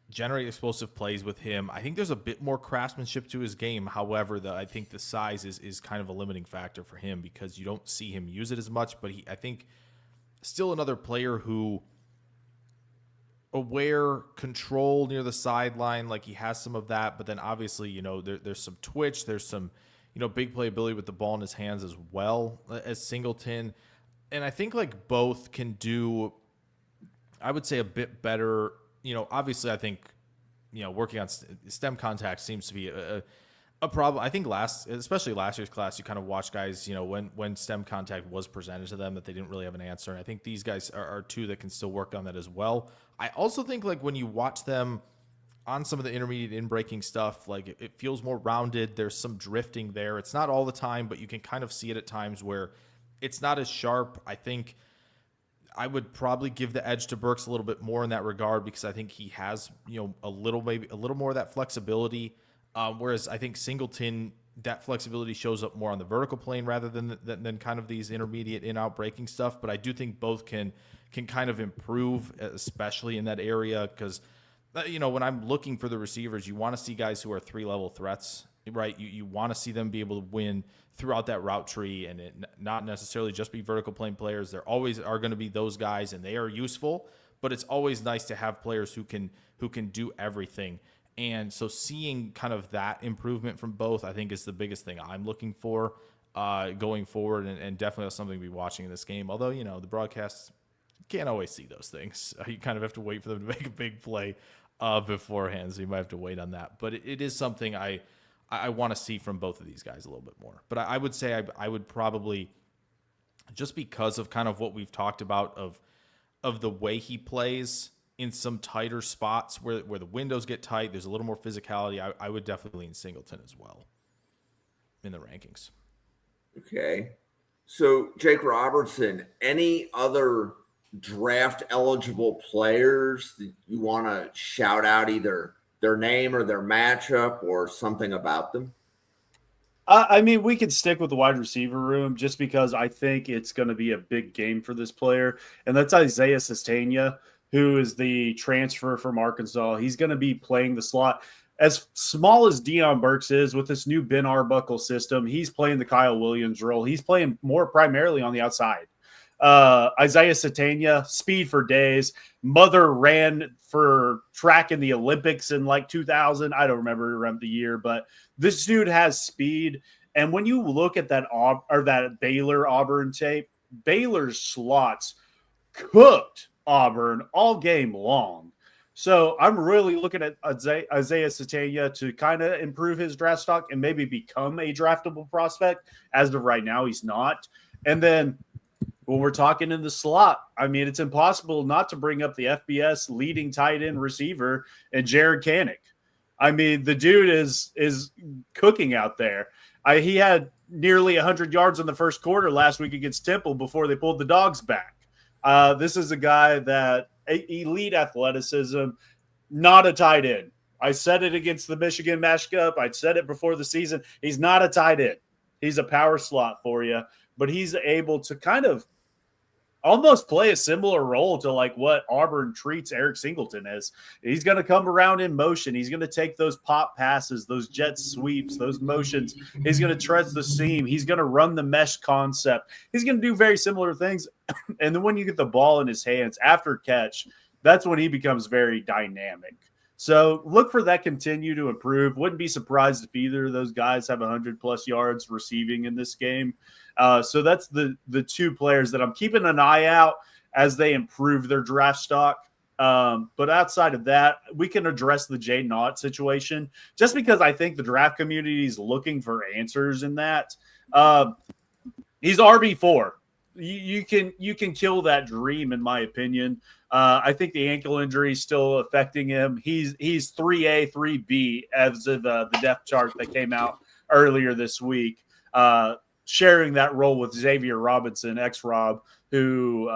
generate explosive plays with him. I think there's a bit more craftsmanship to his game. However, I think the size is kind of a limiting factor for him because you don't see him use it as much. But I think still another player who aware, control near the sideline, like he has some of that, but then obviously, there's some twitch, there's some, big playability with the ball in his hands as well as Singleton. And I think like both can do, I would say, a bit better. Obviously I think working on stem contact seems to be a problem. I think especially last year's class, you kind of watch guys, when stem contact was presented to them that they didn't really have an answer. And I think these guys are two that can still work on that as well. I also think like when you watch them on some of the intermediate in-breaking stuff, like it feels more rounded. There's some drifting there. It's not all the time, but you can kind of see it at times where it's not as sharp. I think I would probably give the edge to Burks a little bit more in that regard because I think he has, maybe a little more of that flexibility. Whereas I think Singleton, that flexibility shows up more on the vertical plane rather than kind of these intermediate in-out breaking stuff. But I do think both can kind of improve, especially in that area because when I'm looking for the receivers, you want to see guys who are 3-level threats, right? You want to see them be able to win throughout that route tree and it not necessarily just be vertical plane players. There always are going to be those guys and they are useful, but it's always nice to have players who can do everything. And so seeing kind of that improvement from both, I think is the biggest thing I'm looking for going forward and definitely something to be watching in this game. Although, the broadcasts can't always see those things. You kind of have to wait for them to make a big play beforehand, so you might have to wait on that. But it is something I want to see from both of these guys a little bit more. But I would say I would probably, just because of kind of what we've talked about of the way he plays in some tighter spots where the windows get tight, there's a little more physicality. I would definitely lean Singleton as well in the rankings. Okay. So Jake Robertson, any other draft eligible players that you want to shout out, either their name or their matchup or something about them? I mean, we could stick with the wide receiver room just because I think it's going to be a big game for this player. And that's Isaiah Sestania, who is the transfer from Arkansas. He's going to be playing the slot. As small as Deion Burks is with this new Ben Arbuckle system, he's playing the Kyle Williams role. He's playing more primarily on the outside. Isaiah Satania, speed for days. Mother ran for track in the Olympics in like 2000. I don't remember the year, but this dude has speed. And when you look at that that Baylor Auburn tape, Baylor's slots cooked Auburn all game long. So I'm really looking at Isaiah Satania to kind of improve his draft stock and maybe become a draftable prospect. As of right now, he's not. And then when we're talking in the slot, I mean, it's impossible not to bring up the FBS leading tight end receiver and Jared Kanik. I mean, the dude is cooking out there. He had nearly 100 yards in the first quarter last week against Temple before they pulled the dogs back. This is a guy that elite athleticism, not a tight end. I said it against the Michigan matchup. I said it before the season. He's not a tight end. He's a power slot for you, but he's able to kind of almost play a similar role to like what Auburn treats Eric Singleton as. He's going to come around in motion. He's going to take those pop passes, those jet sweeps, those motions. He's going to tread the seam. He's going to run the mesh concept. He's going to do very similar things. And then when you get the ball in his hands after catch, that's when he becomes very dynamic. So look for that continue to improve. Wouldn't be surprised if either of those guys have 100+ yards receiving in this game. So that's the two players that I'm keeping an eye out as they improve their draft stock. But outside of that, we can address the Jay Knott situation just because I think the draft community is looking for answers in that. He's RB4. You can kill that dream, in my opinion. I think the ankle injury is still affecting him. He's 3A, 3B as of the depth chart that came out earlier this week, sharing that role with Xavier Robinson, ex-Rob, who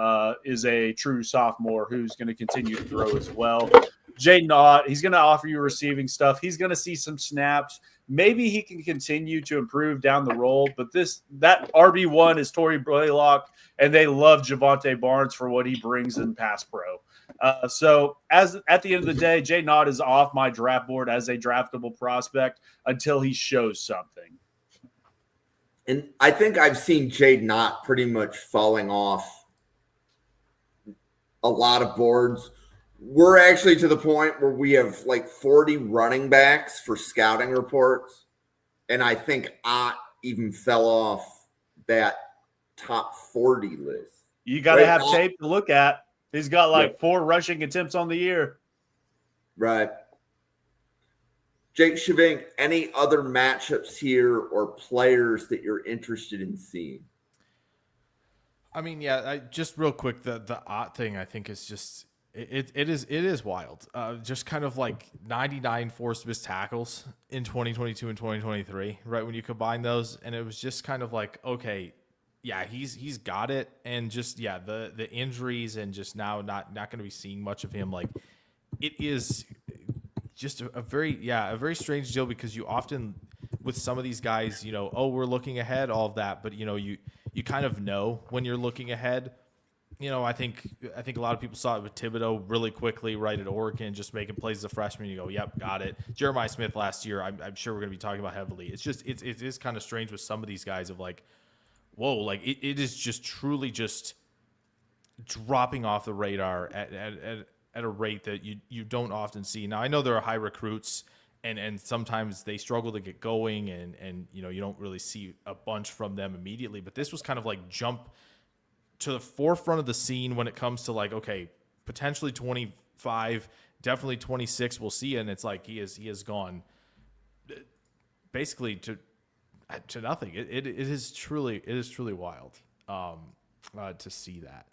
is a true sophomore who's going to continue to grow as well. Jay Knott, he's going to offer you receiving stuff. He's going to see some snaps. Maybe he can continue to improve down the road, but that RB1 is Torrey Blaylock, and they love Javonte Barnes for what he brings in pass pro. So at the end of the day, Jay Knott is off my draft board as a draftable prospect until he shows something. And I think I've seen Jade Knott pretty much falling off a lot of boards. We're actually to the point where we have like 40 running backs for scouting reports. And I think Ott even fell off that top 40 list. You got to have tape to look at. He's got like 4 rushing attempts on the year. Right. Jake Shavink, any other matchups here or players that you're interested in seeing? I mean, yeah, just real quick, the odd thing I think is just it is wild. Just kind of like 99 forced missed tackles in 2022 and 2023, right? When you combine those, and it was just kind of like, okay, yeah, he's got it, and just the injuries and just now not going to be seeing much of him. Like, it is just a very strange deal, because you often, with some of these guys, we're looking ahead, all of that, but you kind of know when you're looking ahead. I think a lot of people saw it with Thibodeau really quickly, right, at Oregon, just making plays as a freshman. You go, yep, got it. Jeremiah Smith last year, I'm sure we're going to be talking about heavily. It's just it is kind of strange with some of these guys of like, whoa, like it is just truly just dropping off the radar at a rate that you don't often see. Now, I know there are high recruits, and sometimes they struggle to get going, and you don't really see a bunch from them immediately. But this was kind of like jump to the forefront of the scene when it comes to like, okay, potentially 25, definitely 26, we'll see. And it's like he has gone basically to nothing. It is truly wild to see that.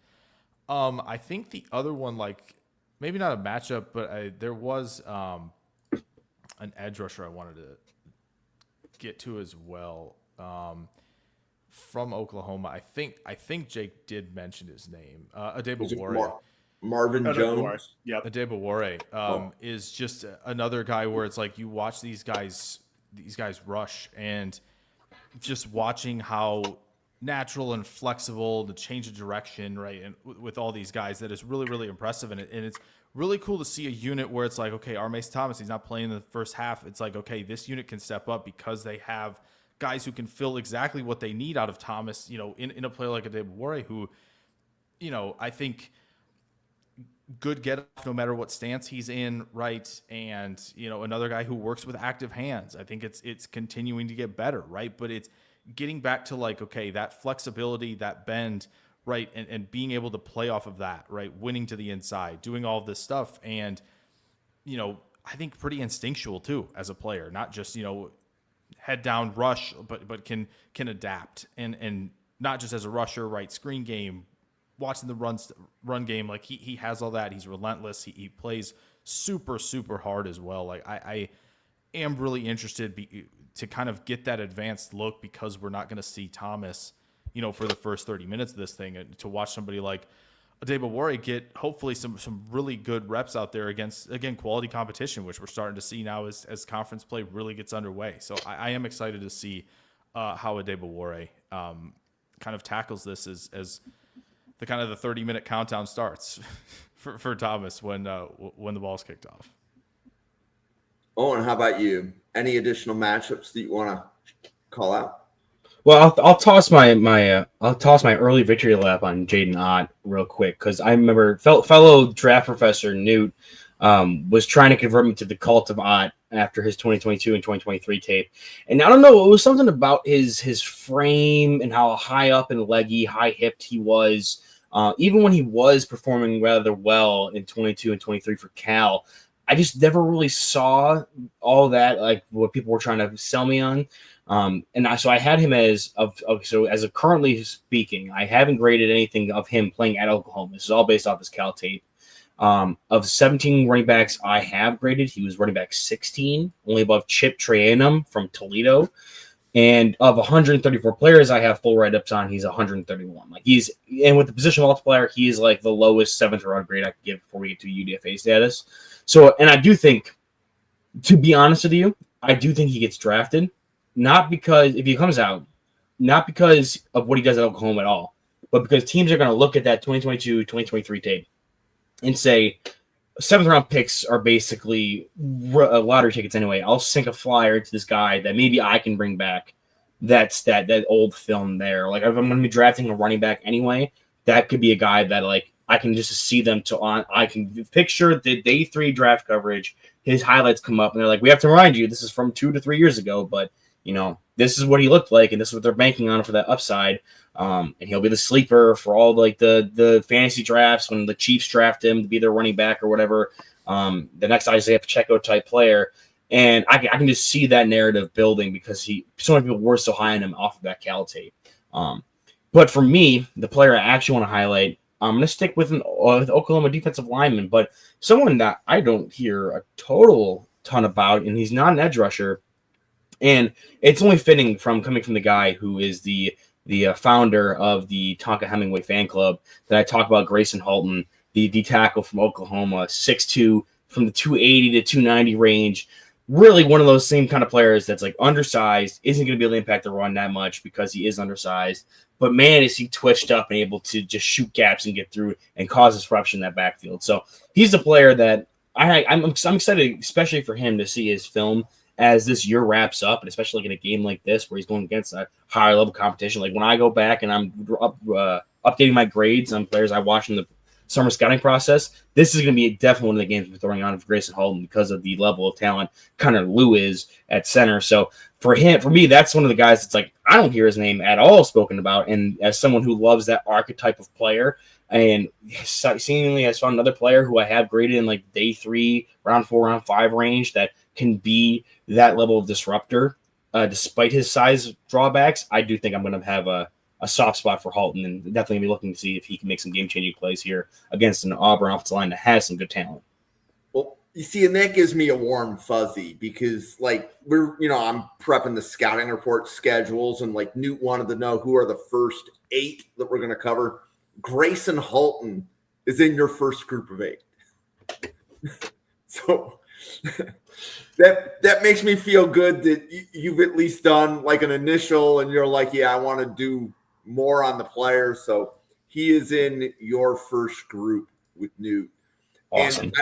I think the other one, like, maybe not a matchup, but there was an edge rusher I wanted to get to as well. From Oklahoma, I think Jake did mention his name. Adebawore. Marvin Jones. Yep. Adebawore is just another guy where it's like you watch these guys rush, and just watching how natural and flexible the change of direction, right, and with all these guys, that is really, really impressive. And it's really cool to see a unit where it's like, okay, our Mason Thomas, he's not playing in the first half. It's like, okay, this unit can step up because they have guys who can fill exactly what they need out of Thomas, in a player like Adebawore, who, I think good get off no matter what stance he's in, right? And, another guy who works with active hands. I think it's continuing to get better, right? But it's getting back to like, okay, that flexibility, that bend, right? And being able to play off of that, right? Winning to the inside, doing all of this stuff. And, I think pretty instinctual too, as a player, not just, head down rush, but can adapt, and not just as a rusher, right? Screen game, watching the run game, like he has all that. He's relentless. He plays super, super hard as well. Like I am really interested to kind of get that advanced look, because we're not going to see Thomas, for the first 30 minutes of this thing, and to watch somebody like Adebawore get hopefully some really good reps out there against, again, quality competition, which we're starting to see now as conference play really gets underway. So I am excited to see how Adebawore kind of tackles this as the kind of the 30-minute countdown starts for Thomas when the ball's kicked off. Owen, how about you? Any additional matchups that you want to call out? Well, I'll toss my early victory lap on Jaden Ott real quick, because I remember fellow draft professor Newt was trying to convert me to the cult of Ott after his 2022 and 2023 tape, and I don't know, it was something about his frame and how high up and leggy, high hipped he was, even when he was performing rather well in 22 and 23 for Cal. I just never really saw all that, like what people were trying to sell me on. So I had him as of currently speaking, I haven't graded anything of him playing at Oklahoma. This is all based off his Cal tape. Of 17 running backs I have graded, he was running back 16, only above Chip Trayanum from Toledo. And of 134 players I have full write-ups on, he's 131. And with the position multiplier, he is like the lowest 7th round grade I could give before we get to UDFA status. So, and I do think, to be honest with you, I do think he gets drafted. Not because, if he comes out, not because of what he does at Oklahoma at all, but because teams are going to look at that 2022, 2023 tape and say, 7th round picks are basically lottery tickets anyway. I'll sink a flyer to this guy that maybe I can bring back. That's that old film there. Like, if I'm going to be drafting a running back anyway, that could be a guy that, like, I can just see them I can picture the day 3 draft coverage. His highlights come up and they're like, we have to remind you, this is from 2 to 3 years ago, but this is what he looked like, and this is what they're banking on for that upside. And he'll be the sleeper for all like the fantasy drafts when the Chiefs draft him to be their running back or whatever. The next Isaiah Pacheco type player. And I can just see that narrative building because so many people were so high on him off of that Cal tape. But for me, the player I actually want to highlight, I'm going to stick with with Oklahoma defensive lineman, but someone that I don't hear a total ton about, and he's not an edge rusher. And it's only fitting coming from the guy who is the founder of the Tonka Hemingway fan club that I talk about, Grayson Halton, the tackle from Oklahoma, 6'2", from the 280 to 290 range. Really one of those same kind of players that's like undersized, isn't going to be able to impact the run that much because he is undersized. But man, is he twitched up and able to just shoot gaps and get through and cause disruption in that backfield. So he's a player that I'm excited, especially for him, to see his film as this year wraps up, and especially like in a game like this where he's going against a higher level competition. Like when I go back and I'm updating my grades on players I watch in the summer scouting process, this is going to be definitely one of the games we're throwing on for Grayson Halton because of the level of talent Connor Lew is at center. So for me, that's one of the guys that's like, I don't hear his name at all spoken about. And as someone who loves that archetype of player, and seemingly I saw another player who I have graded in like day 3, round 4, round 5 range that can be that level of disruptor, despite his size drawbacks. I do think I'm going to have a soft spot for Halton, and definitely be looking to see if he can make some game-changing plays here against an Auburn offensive line that has some good talent. Well, you see, and that gives me a warm fuzzy because, like, I'm prepping the scouting report schedules, and like Newt wanted to know who are the first 8 that we're going to cover. Grayson Halton is in your first group of 8. So that makes me feel good that you've at least done like an initial, and you're like, yeah, I want to do more on the player. So he is in your first group with Newt. Awesome. And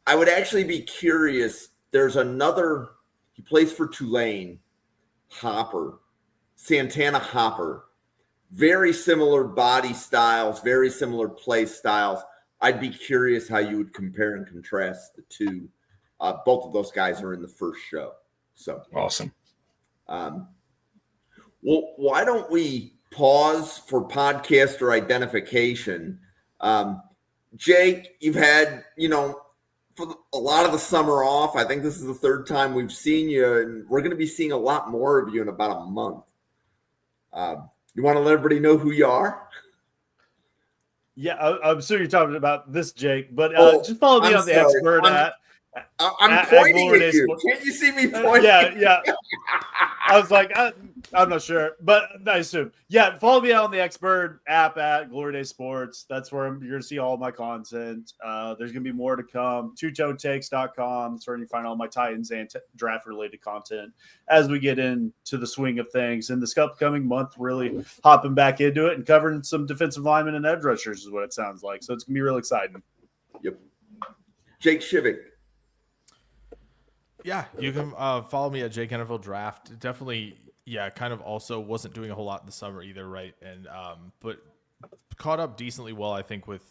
I would actually be curious. There's another, he plays for Tulane, Santana Hopper. Very similar body styles, very similar play styles. I'd be curious how you would compare and contrast the two. Both of those guys are in the first show. So awesome. Well, why don't we pause for podcaster identification? Jake, you've had, for a lot of the summer off. I think this is the 3rd time we've seen you, and we're going to be seeing a lot more of you in about a month. You want to let everybody know who you are? Yeah, I'm sure you're talking about this, Jake, but just follow me I'm on the sorry. expert I'm pointing at you. Can't you see me pointing? Yeah. I was like, I'm not sure, but I assume. Yeah, follow me on the Expert app at Glory Day Sports. That's where you're going to see all my content. There's going to be more to come. TwoToeTakes.com. That's where you find all my Titans and draft-related content as we get into the swing of things. And this upcoming month, really hopping back into it and covering some defensive linemen and edge rushers is what it sounds like. So it's going to be real exciting. Yep. Jake Shivik. Yeah, you can follow me at Jake NFL Draft. Definitely, kind of also wasn't doing a whole lot in the summer either, right? And but caught up decently well, I think, with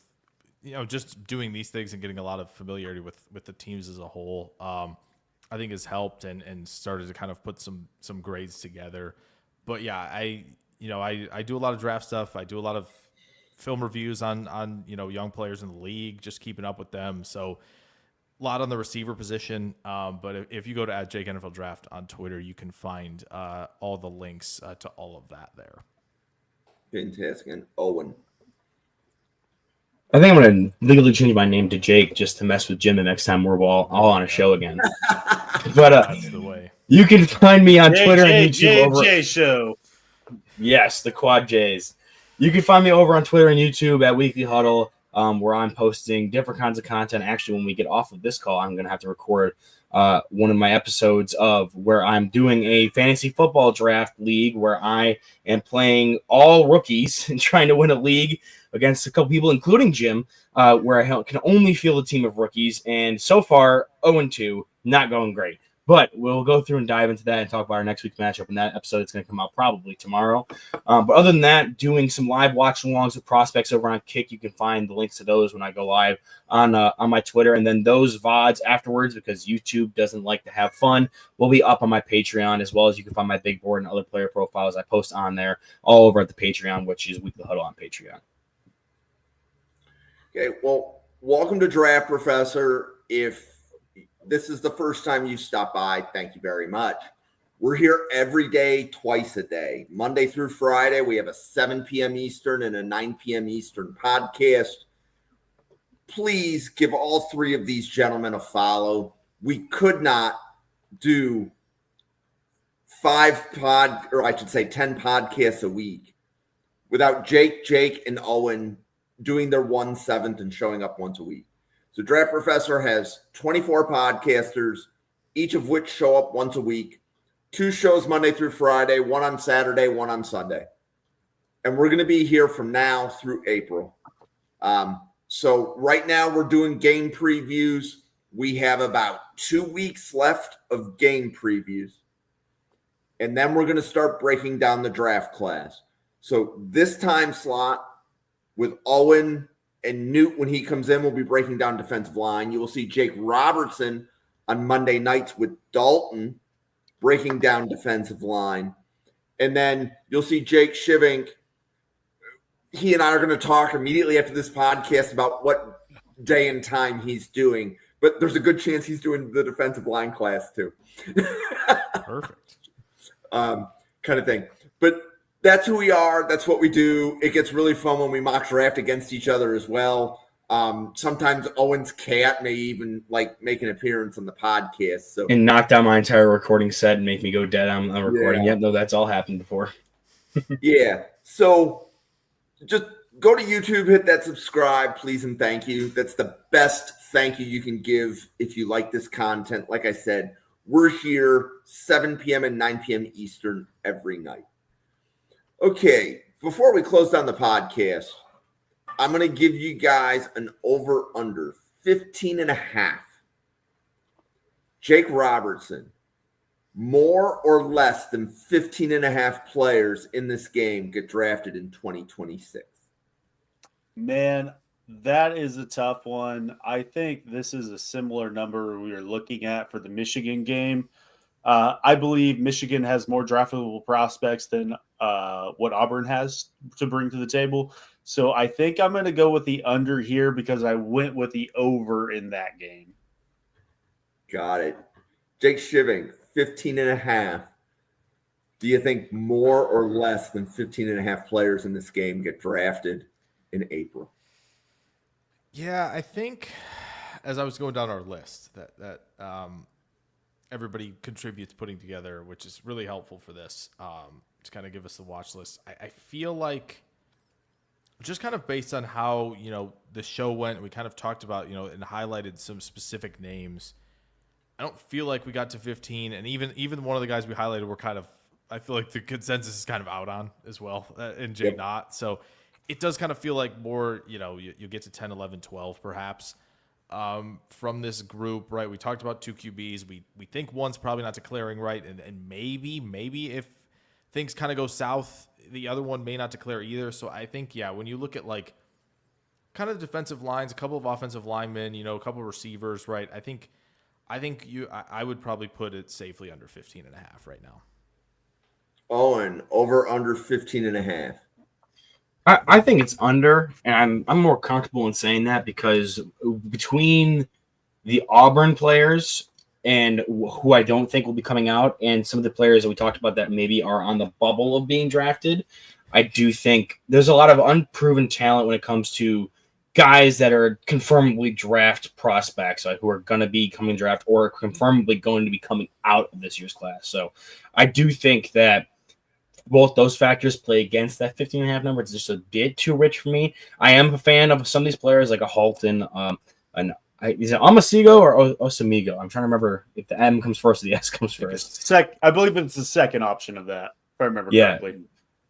just doing these things and getting a lot of familiarity with the teams as a whole. I think has helped and started to kind of put some grades together. But yeah, I do a lot of draft stuff. I do a lot of film reviews on young players in the league, just keeping up with them. So a lot on the receiver position, but if you go to @Jake NFL Draft on Twitter, you can find all the links to all of that there. Fantastic. And Owen. I think I'm going to legally change my name to Jake just to mess with Jim the next time we're all on a show again. But that's the way. You can find me on Twitter and YouTube. J Show. Yes, the Quad J's. You can find me over on Twitter and YouTube at Weekly Huddle. Where I'm posting different kinds of content. Actually, when we get off of this call, I'm going to have to record one of my episodes of where I'm doing a fantasy football draft league where I am playing all rookies and trying to win a league against a couple people, including Jim, where I can only field a team of rookies. And so far, 0-2, not going great. But we'll go through and dive into that and talk about our next week's matchup. And that episode is going to come out probably tomorrow. But other than that, doing some live watch-alongs with prospects over on Kick. You can find the links to those when I go live on my Twitter. And then those VODs afterwards, because YouTube doesn't like to have fun, will be up on my Patreon, as well as you can find my big board and other player profiles I post on there all over at the Patreon, which is Weekly Huddle on Patreon. Okay, well, welcome to Draft Professor. If this is the first time you stopped by, thank you very much. We're here every day, twice a day. Monday through Friday, we have a 7 p.m. Eastern and a 9 p.m. Eastern podcast. Please give all three of these gentlemen a follow. We could not do 10 podcasts a week without Jake, and Owen doing their 1/7 and showing up once a week. So Draft Professor has 24 podcasters, each of which show up once a week. 2 shows Monday through Friday, 1 on Saturday, 1 on Sunday. And we're going to be here from now through April. So right now we're doing game previews. We have about 2 weeks left of game previews. And then we're going to start breaking down the draft class. So this time slot with Owen and Newt, when he comes in, we'll be breaking down defensive line. You will see Jake Robertson on Monday nights with Dalton breaking down defensive line. And then you'll see Jake Shivink. He and I are going to talk immediately after this podcast about what day and time he's doing. But there's a good chance he's doing the defensive line class too. Perfect. Kind of thing. But that's who we are. That's what we do. It gets really fun when we mock draft against each other as well. Sometimes Owen's cat may even make an appearance on the podcast. So And knock down my entire recording set and make me go dead on recording. Yeah. Yep, no, that's all happened before. yeah. So just go to YouTube, hit that subscribe, please and thank you. That's the best thank you you can give if you like this content. Like I said, we're here 7 p.m. and 9 p.m. Eastern every night. Okay, before we close down the podcast, I'm going to give you guys an over-under, 15.5. Jake Robertson, more or less than 15.5 players in this game get drafted in 2026. Man, that is a tough one. I think this is a similar number we were looking at for the Michigan game. I believe Michigan has more draftable prospects than what Auburn has to bring to the table. So I think I'm going to go with the under here because I went with the over in that game. Got it. Jake Shiving, 15.5. Do you think more or less than 15.5 players in this game get drafted in April? Yeah, I think as I was going down our list that everybody contributes putting together, which is really helpful for this to kind of give us the watch list. I feel like just kind of based on how, the show went, we kind of talked about, and highlighted some specific names. I don't feel like we got to 15, and even one of the guys we highlighted were kind of, I feel like the consensus is kind of out on as well, and Jay not. So it does kind of feel like more, you get to 10, 11, 12 perhaps from this group, right? We talked about 2 QBs. We think one's probably not declaring right, and maybe if things kind of go south, the other one may not declare either. So I think, when you look at kind of defensive lines, a couple of offensive linemen, a couple of receivers, right? I think I would probably put it safely under 15.5 right now. Owen, over under 15.5. I think it's under, and I'm more comfortable in saying that because between the Auburn players and who I don't think will be coming out, and some of the players that we talked about that maybe are on the bubble of being drafted, I do think there's a lot of unproven talent when it comes to guys that are confirmably draft prospects, who are going to be coming draft or confirmably going to be coming out of this year's class. So I do think that both those factors play against that 15.5 number. It's just a bit too rich for me. I am a fan of some of these players like a Halton, is it Amasigo or Osamigo? I'm trying to remember if the M comes first or the S comes first. I believe it's the second option of that, if I remember correctly.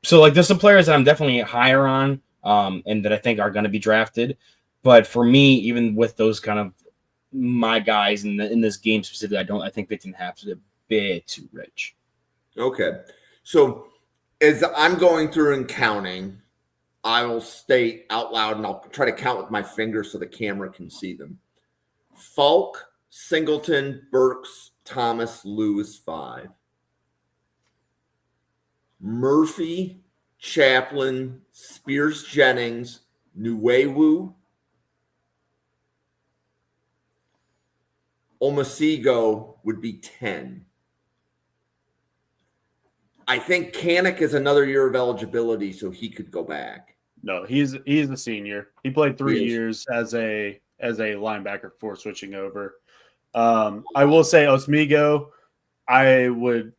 So there's some players that I'm definitely higher on and that I think are going to be drafted. But for me, even with those kind of my guys in this game specifically, I think 15.5 is a bit too rich. Okay. So as I'm going through and counting, I will state out loud, and I'll try to count with my fingers so the camera can see them. Falk, Singleton, Burks, Thomas, Lewis, 5. Murphy, Chaplin, Spears, Jennings, Nuewu, Omasigo would be 10. I think Kanik is another year of eligibility, so he could go back. No, he's a senior. He played 3 He is. years as a linebacker before switching over. I will say Osmigo, I would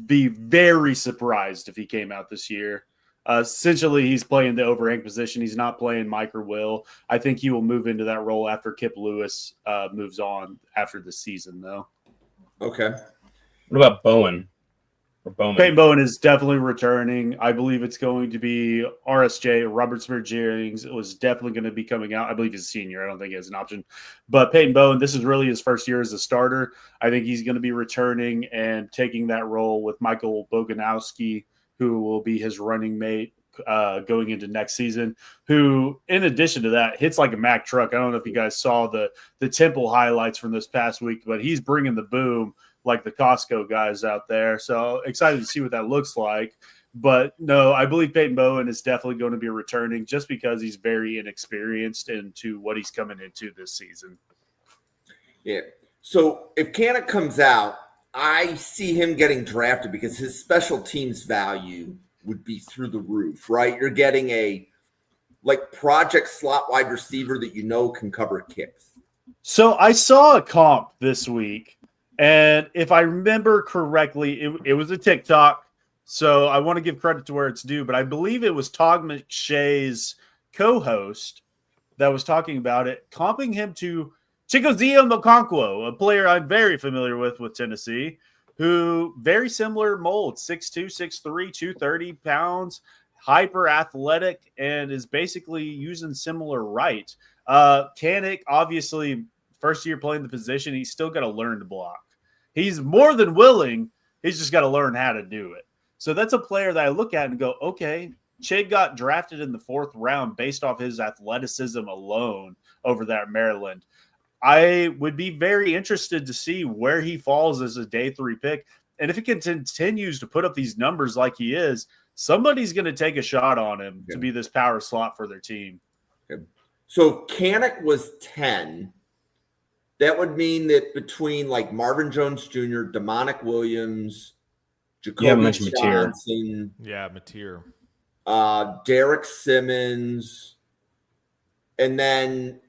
be very surprised if he came out this year. Essentially, he's playing the overhang position. He's not playing Mike or Will. I think he will move into that role after Kip Lewis moves on after the season, though. Okay. What about Bowen? Or Bowman? Peyton Bowen is definitely returning. I believe it's going to be RSJ. Robert Smith-Jennings was definitely going to be coming out. I believe he's a senior. I don't think he has an option. But Peyton Bowen, this is really his first year as a starter. I think he's going to be returning and taking that role with Michael Boganowski, who will be his running mate going into next season, who, in addition to that, hits like a Mack truck. I don't know if you guys saw the Temple highlights from this past week, but he's bringing the boom like the Costco guys out there. So excited to see what that looks like. But no, I believe Peyton Bowen is definitely going to be returning just because he's very inexperienced into what he's coming into this season. Yeah. So if Kanik comes out, I see him getting drafted because his special teams value would be through the roof, right? You're getting a project slot wide receiver that can cover kicks. So I saw a comp this week, and if I remember correctly, it was a TikTok. So I want to give credit to where it's due, but I believe it was Todd McShay's co-host that was talking about it, comping him to Chigozie Okonkwo, a player I'm very familiar with Tennessee, who very similar mold, 6'2", 6'3", 230 pounds, hyper athletic, and is basically using similar right. Kanik, obviously, first year playing the position, he's still got to learn to block. He's more than willing. He's just got to learn how to do it. So that's a player that I look at and go, okay, Chig got drafted in the 4th round based off his athleticism alone over there at Maryland. I would be very interested to see where he falls as a day 3 pick. And if he continues to put up these numbers like he is, somebody's going to take a shot on him to be this power slot for their team. Okay. So if Kanik was 10, that would mean that between Marvin Jones Jr., Demonic Williams, Jacoby Johnson, Mateer, Derek Simmons, and then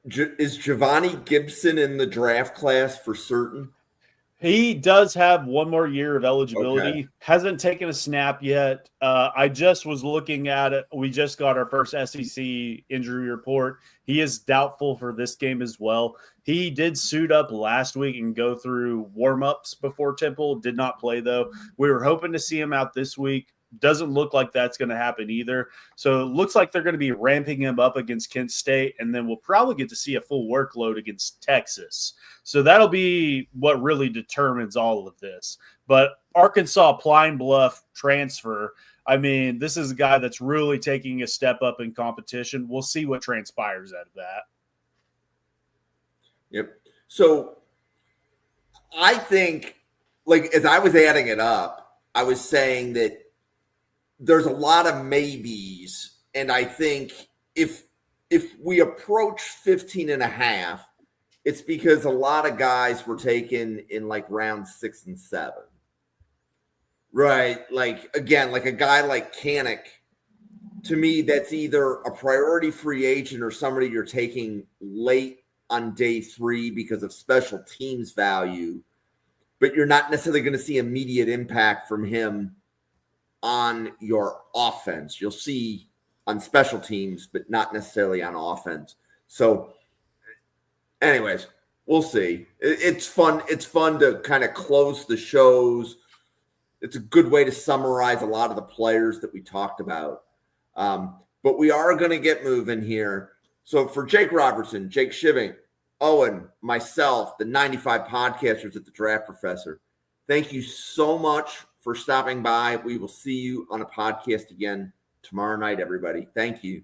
is Giovanni Gibson in the draft class for certain? He does have one more year of eligibility. Okay. Hasn't taken a snap yet. I just was looking at it. We just got our first SEC injury report. He is doubtful for this game as well. He did suit up last week and go through warm-ups before Temple. Did not play, though. We were hoping to see him out this week. Doesn't look like that's going to happen either. So it looks like they're going to be ramping him up against Kent State, and then we'll probably get to see a full workload against Texas. So that'll be what really determines all of this. But Arkansas Pine Bluff transfer, I mean, this is a guy that's really taking a step up in competition. We'll see what transpires out of that. Yep. So I think, as I was adding it up, I was saying that there's a lot of maybes. And I think if we approach 15 and a half, it's because a lot of guys were taken in round 6 and 7. Right. Again, a guy like Kanik, to me, that's either a priority free agent or somebody you're taking late on day 3 because of special teams value, but you're not necessarily going to see immediate impact from him on your offense. You'll see on special teams, but not necessarily on offense. So anyways, we'll see. It's fun. It's fun to kind of close the shows. It's a good way to summarize a lot of the players that we talked about. But we are going to get moving here. So for Jake Robertson, Jake Shiving, Owen, myself, the 95 podcasters at the Draft Professor, thank you so much for stopping by. We will see you on a podcast again tomorrow night, everybody. Thank you.